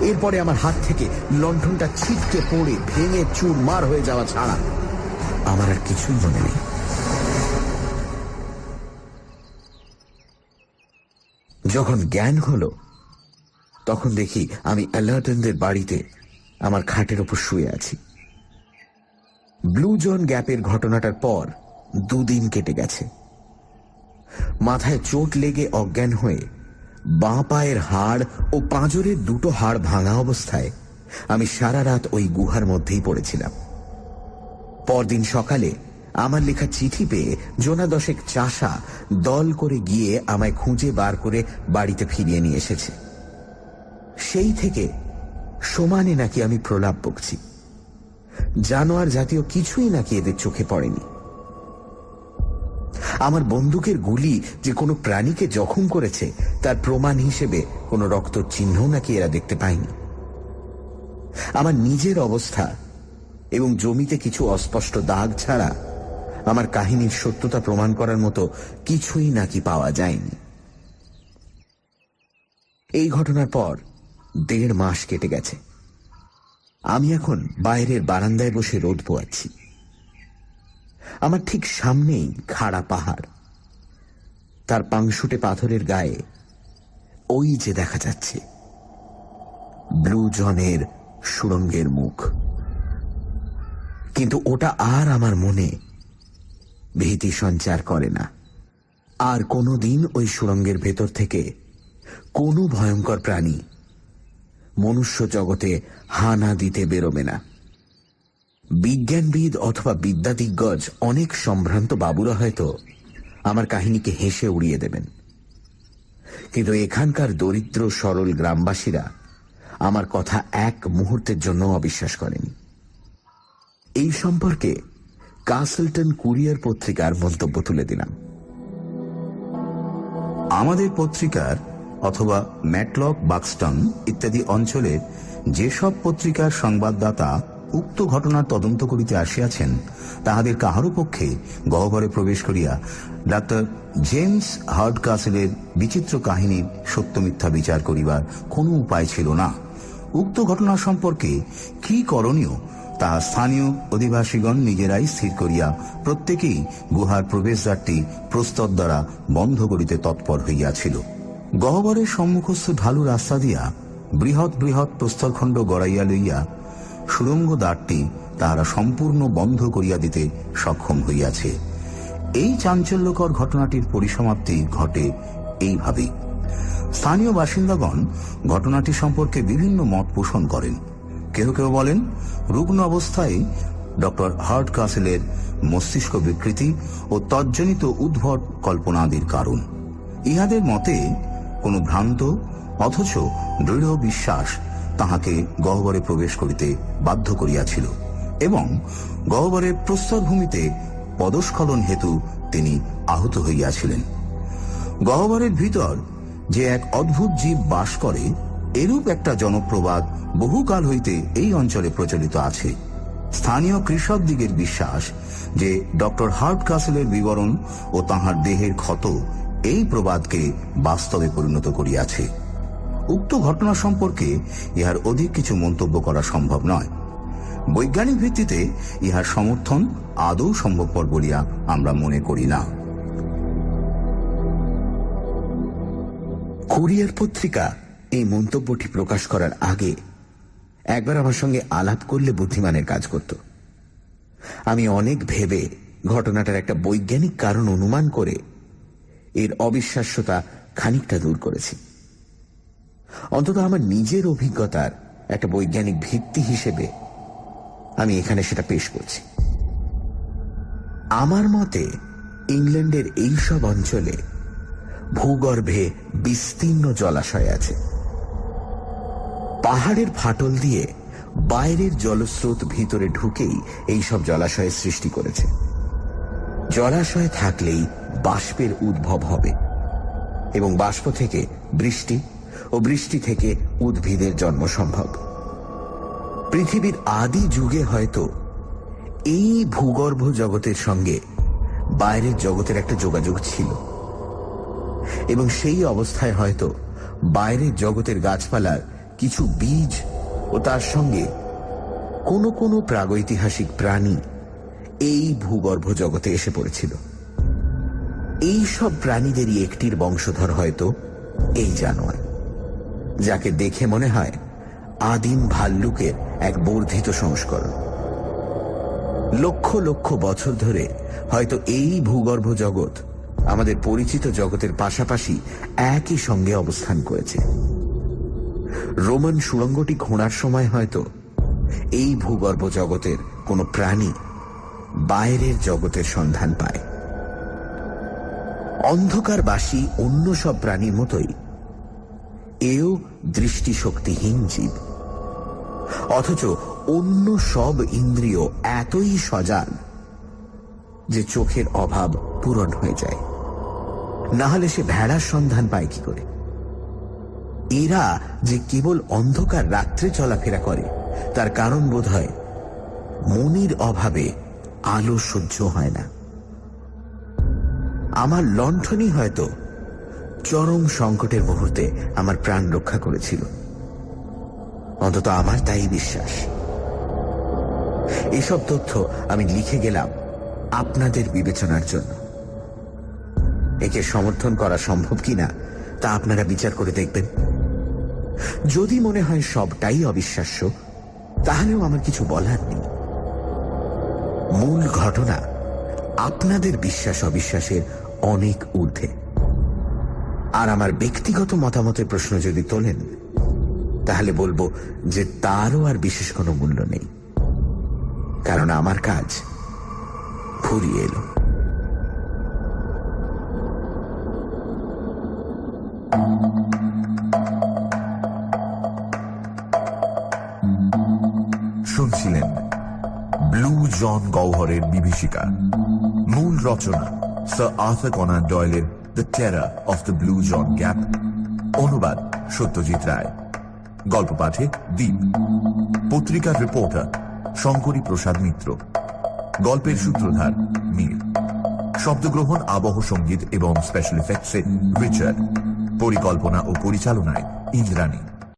এরপরে আমার হাত থেকে লণ্ঠনটা ছিটকে পড়ে ভেঙে চুরমার হয়ে যাওয়া ছাড়া আমার আর কিছুই মনে নেই। যখন জ্ঞান হলো তখন দেখি আমি অ্যালার্টনদের বাড়িতে আমার খাটের ওপর শুয়ে আছি। ব্লু জন গ্যাপের ঘটনাটার পর 2 দিন কেটে গেছে। মাথায় চোট লেগে অজ্ঞান হয়ে বাঁ পায়ের হাড় ও পাঁজরের 2টো হাড় ভাঙা অবস্থায় আমি সারা রাত ওই গুহার মধ্যেই পড়েছিলাম। পরদিন সকালে আমার লেখা চিঠি পেয়ে জোনা 10 চাষা দল করে গিয়ে আমায় খুঁজে বার করে বাড়িতে ফিরিয়ে নিয়ে এসেছে। সেই থেকে সমানে নাকি আমি প্রলাপ বকছি। জানোয়ার জাতীয় কিছুই নাকি এদের চোখে পড়েনি। আমার বন্দুকের গুলি যে কোনো প্রাণীকে জখম করেছে তার প্রমাণ হিসেবে কোনো রক্তর চিহ্ন নাকি এরা দেখতে পায়নি। আমার নিজের অবস্থা এবং জমিতে কিছু অস্পষ্ট দাগ ছাড়া আমার কাহিনীর সত্যতা প্রমাণ করার মতো কিছুই নাকি পাওয়া যায়নি। এই ঘটনার পর 1.5 মাস কেটে গেছে। আমি এখন বাইরের বারান্দায় বসে রোদ পোয়াচ্ছি। আমার ঠিক সামনেই খাড়া পাহাড়, তার পাংশুটে পাথরের গায়ে ওই যে দেখা যাচ্ছে ব্লু জনের সুড়ঙ্গের মুখ। কিন্তু ওটা আর আমার মনে ভীতি সঞ্চার করে না। আর কোনোদিন ওই সুড়ঙ্গের ভেতর থেকে কোনো ভয়ঙ্কর প্রাণী মনুষ্য জগতে হানা দিতে বেরোবে না। বিজ্ঞানবিদ অথবা বিদ্যাদিগ্গজ অনেক সম্ভ্রান্ত বাবুরা হয়তো আমার কাহিনীকে হেসে উড়িয়ে দেবেন, কিন্তু এখানকার দরিদ্র সরল গ্রামবাসীরা আমার কথা এক মুহূর্তের জন্য অবিশ্বাস করেনি। এই সম্পর্কে কাসলটন কুরিয়ার পত্রিকার মন্তব্য তুলে দিলাম। আমাদের পত্রিকার অথবা ম্যাটলক, বাক্সটন ইত্যাদি অঞ্চলের যেসব পত্রিকার সংবাদদাতা উক্ত ঘটনার তদন্ত করিতে আসিয়াছেন, তাহাদের কাহারও পক্ষে গহ্বরে প্রবেশ করিয়া ডাক্তার জেমস হার্ড কাসেলের বিচিত্র কাহিনীর সত্য মিথ্যা বিচার করিবার কোনো উপায় ছিল না। উক্ত ঘটনা সম্পর্কে কি করণীয় তাহা স্থানীয় অধিবাসীগণ নিজেরাই স্থির করিয়া প্রত্যেকেই গুহার প্রবেশদ্বারটি প্রস্তর দ্বারা বন্ধ করিতে তৎপর হইয়াছিল। গহ্বরের সম্মুখস্থ ঢালু রাস্তা দিয়া বৃহৎ বৃহৎ প্রস্তরখণ্ড গড়াইয়া লইয়া সুড়ঙ্গ দ্বারটি তাহারা সম্পূর্ণ বন্ধ করিয়া দিতে সক্ষম হইয়াছে। এই চাঞ্চল্যকর ঘটনাটির পরিসমাপ্তি ঘটে এইভাবেই। স্থানীয় বাসিন্দাগণ ঘটনাটি সম্পর্কে বিভিন্ন মত পোষণ করেন। কেউ কেউ বলেন রুগ্ন অবস্থায় ডক্টর হার্ড কাসেলের মস্তিষ্ক বিকৃতি ও তজ্জনিত উদ্ভট কল্পনাদির কারণ। ইহাদের মতে কোনো ভ্রান্ত অথচ দৃঢ় বিশ্বাস তাহাকে গহ্বরে প্রবেশ করিতে বাধ্য করিয়াছিল এবং গহ্বরের প্রস্তরভূমিতে পদস্খলন হেতু তিনি আহত হইয়াছিলেন। গহ্বরের ভিতর যে এক অদ্ভুত জীব বাস করে, এরূপ একটা জনপ্রবাদ বহুকাল হইতে এই অঞ্চলে প্রচলিত আছে। স্থানীয় কৃষকদিগের বিশ্বাস যে ডক্টর হার্ড কাসেলের বিবরণ ও তাহার দেহের ক্ষত এই প্রবাদকে বাস্তবে পরিণত করিয়াছে। উক্ত ঘটনা সম্পর্কে ইহার অধিক কিছু মন্তব্য করা সম্ভব নয়। বৈজ্ঞানিক ভিত্তিতে ইহার সমর্থন আদৌ সম্ভবপর বলিয়া আমরা মনে করি না। কুরিয়ার পত্রিকা এই মন্তব্যটি প্রকাশ করার আগে একবার আমার সঙ্গে আলাপ করলে বুদ্ধিমানের কাজ করত। আমি অনেক ভেবে ঘটনাটার একটা বৈজ্ঞানিক কারণ অনুমান করে এর অবিশ্বাস্যতা খানিকটা দূর করেছি। অন্তত আমার নিজের অভিজ্ঞতার একটা বৈজ্ঞানিক ভিত্তি হিসেবে আমি এখানে সেটা পেশ করছি। আমার মতে ইংল্যান্ডের এইসব অঞ্চলে ভূগর্ভে বিস্তীর্ণ জলাশয় আছে। পাহাড়ের ফাটল দিয়ে বাইরের জলস্রোত ভিতরে ঢুকেই এইসব জলাশয়ের সৃষ্টি করেছে। জলাশয় থাকলেই বাষ্পের উদ্ভব হবে এবং বাষ্প থেকে বৃষ্টি ও বৃষ্টি থেকে উদ্ভিদের জন্ম সম্ভব। পৃথিবীর আদি যুগে হয়তো এই ভূগর্ভ জগতের সঙ্গে বাইরের জগতের একটা যোগাযোগ ছিল এবং সেই অবস্থায় হয়তো বাইরের জগতের গাছপালার কিছু বীজ ও তার সঙ্গে কোনো কোনো প্রাগৈতিহাসিক প্রাণী এই ভূগর্ভ জগতে এসে পড়েছিল। এই সব প্রাণীদেরই একটির বংশধর হয়তো এই জানোয়ার, যাকে দেখে মনে হয় আদিম ভাল্লুকের এক বর্ধিত সংস্করণ। লক্ষ লক্ষ বছর ধরে হয়তো এই ভূগর্ভ জগৎ আমাদের পরিচিত জগতের পাশাপাশি একই সঙ্গে অবস্থান করেছে। রোমান সুড়ঙ্গটি খোঁড়ার সময় হয়তো এই ভূগর্ভ জগতের কোনো প্রাণী বাইরের জগতের সন্ধান পায়। অন্ধকারবাসী অন্য সব প্রাণীর মতোই এও দৃষ্টিশক্তিহীন জীব, অথচ অন্য সব ইন্দ্রিয় এতই সজাগ যে চোখের অভাব পূরণ হয়ে যায়। না হলে সে ভেড়ার সন্ধান পায় কি করে? এরা যে কেবল অন্ধকার রাত্রে চলাফেরা করে তার কারণ বোধ হয় মনির অভাবে আলো সহ্য হয় না। আমার লণ্ঠনই হয়তো চরম সংকটের মুহূর্তে আমার প্রাণ রক্ষা করেছিল, অন্তত আমার তাই বিশ্বাস। এসব তথ্য আমি লিখে গেলাম আপনাদের বিবেচনার জন্য। একে সমর্থন করা সম্ভব কিনা তা আপনারা বিচার করে দেখবেন। যদি মনে হয় সবটাই অবিশ্বাস্য, তাহলেও আমার কিছু বলার নেই। মূল ঘটনা আপনাদের বিশ্বাস অবিশ্বাসের অনেক ঊর্ধ্বে। আর আমার ব্যক্তিগত মতামতের প্রশ্ন যদি তোলেন, তাহলে বলবো যে তারও আর বিশেষ কোনো মূল্য নেই, কারণ আমার কাজ ফুরিয়ে এলো। শুনছিলেন ব্লু জন গওহরের বিভীষিকা। মূল রচনা স্যার আর্থার কনান ডয়েলের the terror of the blue John gap. অনুবাদ সত্যজিৎ রায়। গল্প পাঠে দীপ। পত্রিকার রিপোর্টার শঙ্করী প্রসাদ মিত্র। গল্পের সূত্রধার মীর। শব্দগ্রহণ, আবহ সঙ্গীত এবং স্পেশাল এফেক্টসে রিচার্ড। পরিকল্পনা ও পরিচালনায় ইন্দ্রাণী।